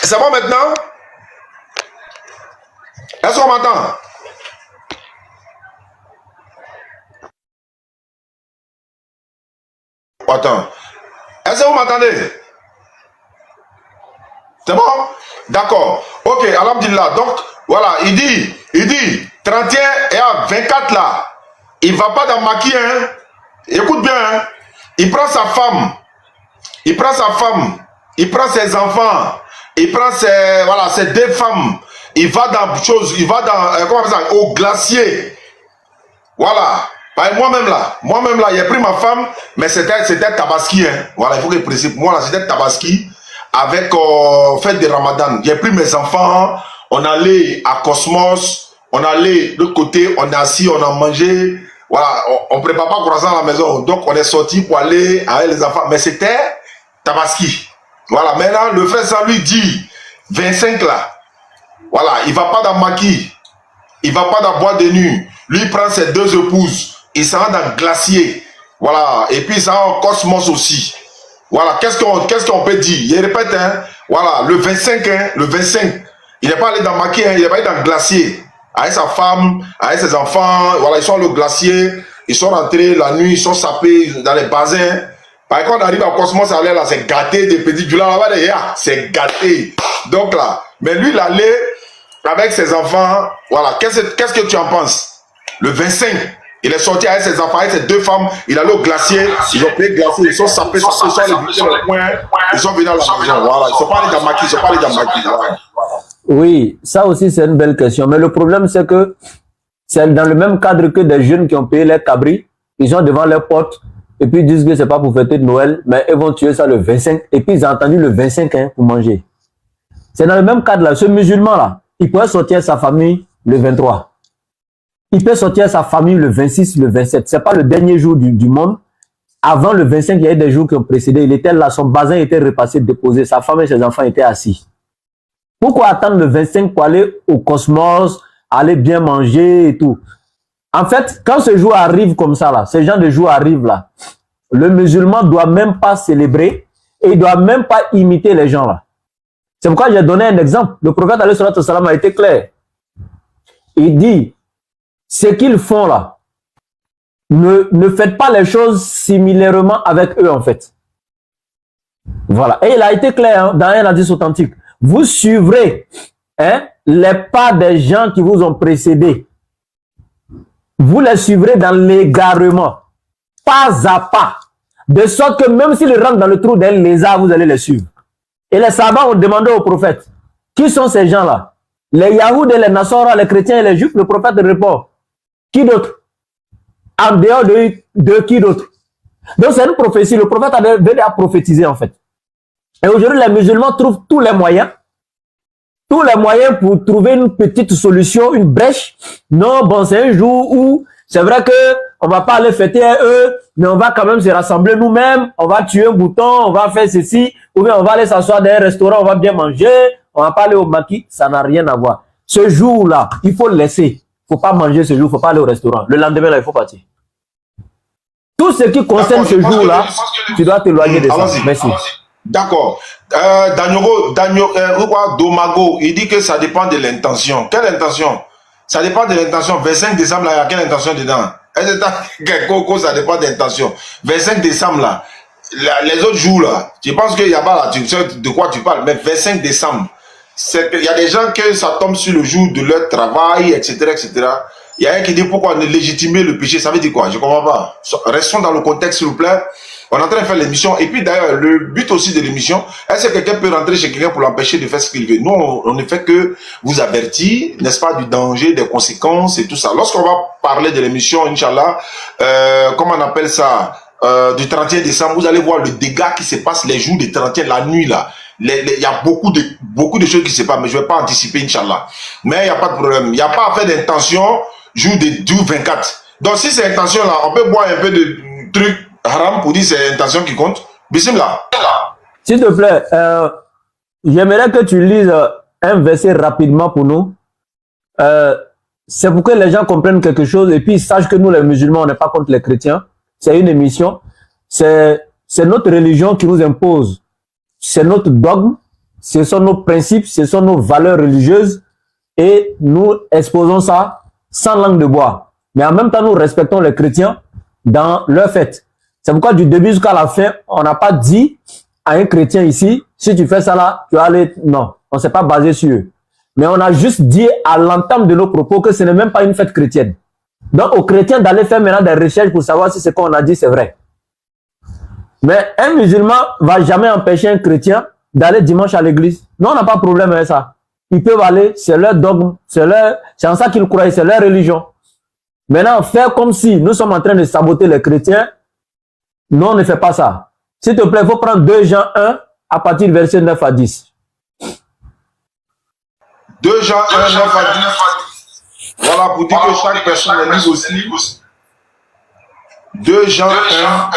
C'est bon maintenant? Est-ce qu'on m'entend? Attends. Est-ce que vous m'entendez? C'est bon? D'accord. Ok, alhamdulillah. Donc, voilà, il dit 31 et à 24 là, il ne va pas dans maquis, hein. Écoute bien, hein. Il prend sa femme, il prend ses enfants, il prend ses deux femmes, il va dans comment on appelle ça, au glacier. Voilà. Moi-même là, j'ai pris ma femme, mais c'était Tabaski, hein. Voilà, il faut que je précise. Moi là, c'était Tabaski avec fête de Ramadan. J'ai pris mes enfants, on allait à Cosmos, on allait de l'autre côté, on est assis, on a mangé. Voilà, on prépare pas croissant à la maison. Donc, on est sorti pour aller avec les enfants. Mais c'était Tabaski. Voilà, maintenant, le frère ça lui dit 25 là. Voilà, il va pas dans Maki. Il va pas dans boîte de nuit. Lui, il prend ses 2 épouses. Il s'en va dans Glacier. Voilà, et puis il s'en va en Cosmos aussi. Voilà, qu'est-ce qu'on peut dire? Il répète, hein. Voilà, le 25, hein, le 25. Il n'est pas allé dans Maki, hein, il n'est pas allé dans Glacier. Avec sa femme, avec ses enfants, voilà, ils sont au Glacier. Ils sont rentrés la nuit, ils sont sapés dans les bassins. Par contre, on arrive à Cosmos, là, c'est gâté, des petits du là-bas, c'est gâté. Donc là, mais lui, il allait avec ses enfants. Voilà, qu'est-ce que tu en penses? Le 25, il est sorti avec ses enfants, avec ses 2 femmes. Il allait au Glacier, ils ont payé Glacier, ils sont sapés, ils sont allés visiter le coin, ils sont venus à la maison. Voilà, ils sont pas allés dans Maki, ils sont pas allés dans Maki. Voilà. Oui, ça aussi c'est une belle question. Mais le problème c'est que c'est dans le même cadre que des jeunes qui ont payé les cabris. Ils sont devant leurs portes et puis ils disent que c'est pas pour fêter de Noël, mais ils vont tuer ça le 25 et puis ils ont entendu le 25 hein, pour manger. C'est dans le même cadre là. Ce musulman là, il pourrait sortir sa famille le 23. Il peut sortir sa famille le 26, le 27. C'est pas le dernier jour du monde. Avant le 25, il y a eu des jours qui ont précédé. Il était là, son bazin était repassé, déposé. Sa femme et ses enfants étaient assis. Pourquoi attendre le 25 pour aller au Cosmos, aller bien manger et tout? En fait, quand ce jour arrive comme ça, là, ce genre de jour arrive là, le musulman ne doit même pas célébrer et il ne doit même pas imiter les gens là. C'est pourquoi j'ai donné un exemple. Le prophète alayhi salatu wassalam a été clair. Il dit, ce qu'ils font là, ne faites pas les choses similairement avec eux en fait. Voilà. Et il a été clair hein, dans un hadith authentique. Vous suivrez hein, les pas des gens qui vous ont précédés. Vous les suivrez dans l'égarement, pas à pas. De sorte que même s'ils rentrent dans le trou d'un lézard, vous allez les suivre. Et les sabbats ont demandé au prophète, qui sont ces gens-là? Les Yahoud et les Nasara, les chrétiens et les juifs. Le prophète répond, qui d'autre? En dehors de qui d'autre? Donc c'est une prophétie. Le prophète avait venu à prophétiser en fait. Et aujourd'hui, les musulmans trouvent tous les moyens pour trouver une petite solution, une brèche. Non, bon, c'est un jour où c'est vrai que on va pas aller fêter eux, mais on va quand même se rassembler nous-mêmes, on va tuer un bouton, on va faire ceci, ou bien on va aller s'asseoir dans un restaurant, on va bien manger, on va pas aller au maquis, ça n'a rien à voir. Ce jour-là, il faut le laisser. Faut pas manger ce jour, faut pas aller au restaurant. Le lendemain, là, il faut partir. Tout ce qui concerne ce jour-là, tu dois t'éloigner de ça. Merci. D'accord. Domago, il dit que ça dépend de l'intention. Quelle intention? Ça dépend de l'intention. 25 décembre, là, il y a quelle intention dedans? Ça dépend de l'intention. 25 décembre, là, les autres jours, là, tu penses qu'il y a pas là, tu sais de quoi tu parles, mais 25 décembre, il y a des gens que ça tombe sur le jour de leur travail, etc., etc. Il y a un qui dit pourquoi ne légitimer le péché, ça veut dire quoi? Je comprends pas. Restons dans le contexte, s'il vous plaît. On est en train de faire l'émission. Et puis d'ailleurs, le but aussi de l'émission, est-ce que quelqu'un peut rentrer chez quelqu'un pour l'empêcher de faire ce qu'il veut? Nous, on ne fait que vous avertir, n'est-ce pas, du danger, des conséquences et tout ça. Lorsqu'on va parler de l'émission, Inch'Allah, comment on appelle ça, du 31 décembre, vous allez voir le dégât qui se passe les jours du 31, la nuit là. Il y a beaucoup de choses qui se passent, mais je ne vais pas anticiper, Inch'Allah. Mais il n'y a pas de problème. Il n'y a pas à faire d'intention jour 24. Donc si c'est intention là, on peut boire un peu de trucs haram pour dire c'est l'intention qui compte. Bismillah. S'il te plaît, j'aimerais que tu lises un verset rapidement pour nous. C'est pour que les gens comprennent quelque chose et puis sachent que nous les musulmans, on n'est pas contre les chrétiens. C'est une émission. C'est notre religion qui nous impose. C'est notre dogme. Ce sont nos principes. Ce sont nos valeurs religieuses. Et nous exposons ça sans langue de bois. Mais en même temps, nous respectons les chrétiens dans leur fête. C'est pourquoi du début jusqu'à la fin, on n'a pas dit à un chrétien ici, si tu fais ça là, tu vas aller... Non, on ne s'est pas basé sur eux. Mais on a juste dit à l'entame de nos propos que ce n'est même pas une fête chrétienne. Donc aux chrétiens d'aller faire maintenant des recherches pour savoir si ce qu'on a dit c'est vrai. Mais un musulman ne va jamais empêcher un chrétien d'aller dimanche à l'église. Nous, on n'a pas de problème avec ça. Ils peuvent aller, c'est leur dogme, c'est en ça qu'ils croient, c'est leur religion. Maintenant, faire comme si nous sommes en train de saboter les chrétiens, non, on ne fait pas ça. S'il te plaît, il faut prendre 2 Jean 1 à partir du verset 9 à 10. 2 Jean 1, 9 à 10. Voilà, pour dire que chaque personne est libre aussi. 2 Jean 1,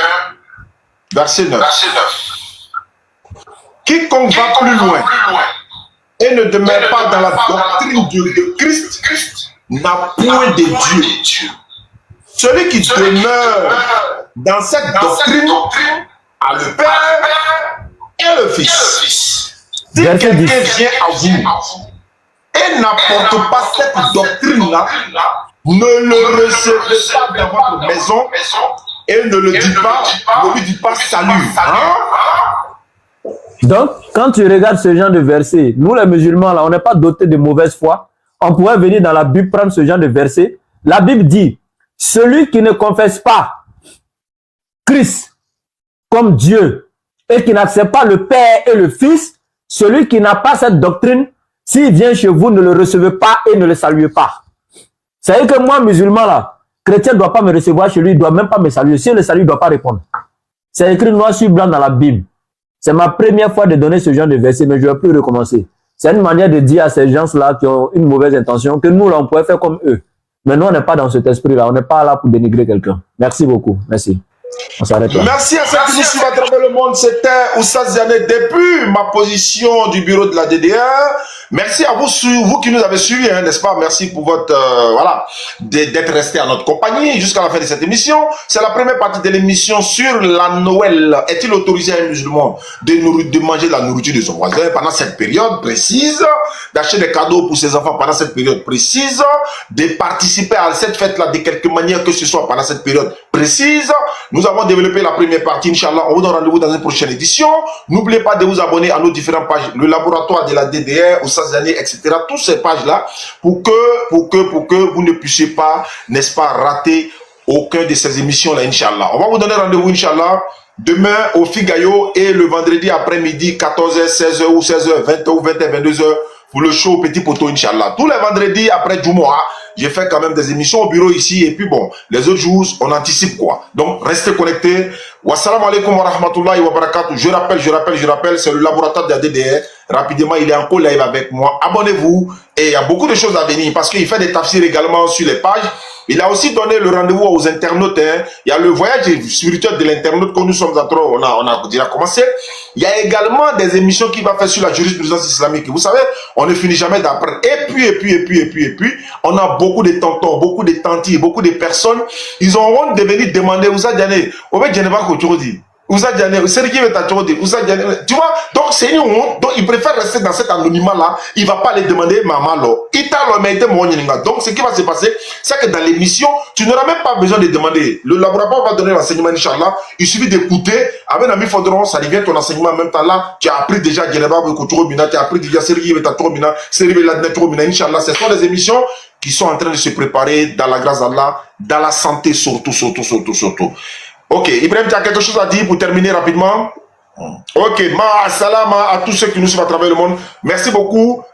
verset 9. Quiconque va plus loin et ne demeure pas dans la doctrine de Christ n'a point de Dieu. Celui qui demeure dans cette doctrine a le Père et le Fils. Si quelqu'un vient à vous et n'apporte pas cette doctrine-là, ne le recevez pas dans votre maison et ne lui dites pas salut. Hein? Donc, quand tu regardes ce genre de verset, nous les musulmans, là, on n'est pas dotés de mauvaise foi. On pourrait venir dans la Bible prendre ce genre de verset. La Bible dit, celui qui ne confesse pas Christ comme Dieu et qui n'accepte pas le Père et le Fils, celui qui n'a pas cette doctrine, s'il vient chez vous, ne le recevez pas et ne le saluez pas. C'est-à-dire que moi, musulman, là, chrétien ne doit pas me recevoir chez lui, il ne doit même pas me saluer. Si le salut, il ne doit pas répondre. C'est écrit noir sur blanc dans la Bible. C'est ma première fois de donner ce genre de verset, mais je ne vais plus recommencer. C'est une manière de dire à ces gens-là qui ont une mauvaise intention que nous, là, on pourrait faire comme eux. Mais nous, on n'est pas dans cet esprit-là. On n'est pas là pour dénigrer quelqu'un. Merci beaucoup. Merci. On s'arrête là. Merci à ceux qui nous suivent à travers le monde. C'était Oustaz Diané depuis ma position du bureau de la DDR. Merci à vous, vous qui nous avez suivis, hein, n'est-ce pas? Merci pour votre voilà, d'être resté à notre compagnie jusqu'à la fin de cette émission. C'est la première partie de l'émission sur la Noël. Est-il autorisé à un musulman de manger la nourriture de son voisin pendant cette période précise, d'acheter des cadeaux pour ses enfants pendant cette période précise, de participer à cette fête-là de quelque manière que ce soit pendant cette période précise? Nous avons développé la première partie, Inch'Allah. On vous donne rendez-vous dans une prochaine édition. N'oubliez pas de vous abonner à nos différentes pages, le laboratoire de la DDR, Oustaz Diané, etc. Toutes ces pages-là, pour que vous ne puissiez pas, n'est-ce pas, rater aucun de ces émissions-là, Inch'Allah. On va vous donner rendez-vous, Inch'Allah, demain au Figayo et le vendredi après-midi, 14h, 16h ou 16h, 20h ou 20h, 22h, pour le show Petit Poteau, Inch'Allah. Tous les vendredis après Djoumoa, j'ai fait quand même des émissions au bureau ici, et puis bon, les autres jours, on anticipe quoi. Donc, restez connectés. Wassalamu alaikum wa rahmatullahi wa barakatuh. Je rappelle, c'est le laboratoire de la DDR. Rapidement, il est en live avec moi. Abonnez-vous. Et il y a beaucoup de choses à venir parce qu'il fait des tafsirs également sur les pages. Il a aussi donné le rendez-vous aux internautes. Hein. Il y a le voyage spirituel de l'internaute que nous sommes en train, on a déjà commencé. Il y a également des émissions qu'il va faire sur la jurisprudence islamique. Vous savez, on ne finit jamais d'apprendre. Et puis, on a beaucoup de tontons, beaucoup de tantis, beaucoup de personnes. Ils auront de venir demander, Oustaz Diané, tu vois, donc c'est une honte, donc il préfère rester dans cet anonymat-là, il ne va pas aller demander maman là. Donc ce qui va se passer, c'est que dans l'émission, tu n'auras même pas besoin de demander. Le laboratoire va donner l'enseignement, Inch'Allah, il suffit d'écouter, avec un ami Fodron, ça devient ton enseignement en même temps là, tu as appris déjà Djeneba, tu as appris déjà Sergi, Inch'Allah, ce sont des émissions qui sont en train de se préparer dans la grâce d'Allah, dans la santé surtout. Ok, Ibrahim, tu as quelque chose à dire pour terminer rapidement? Ok, ma salama à tous ceux qui nous suivent à travers le monde. Merci beaucoup.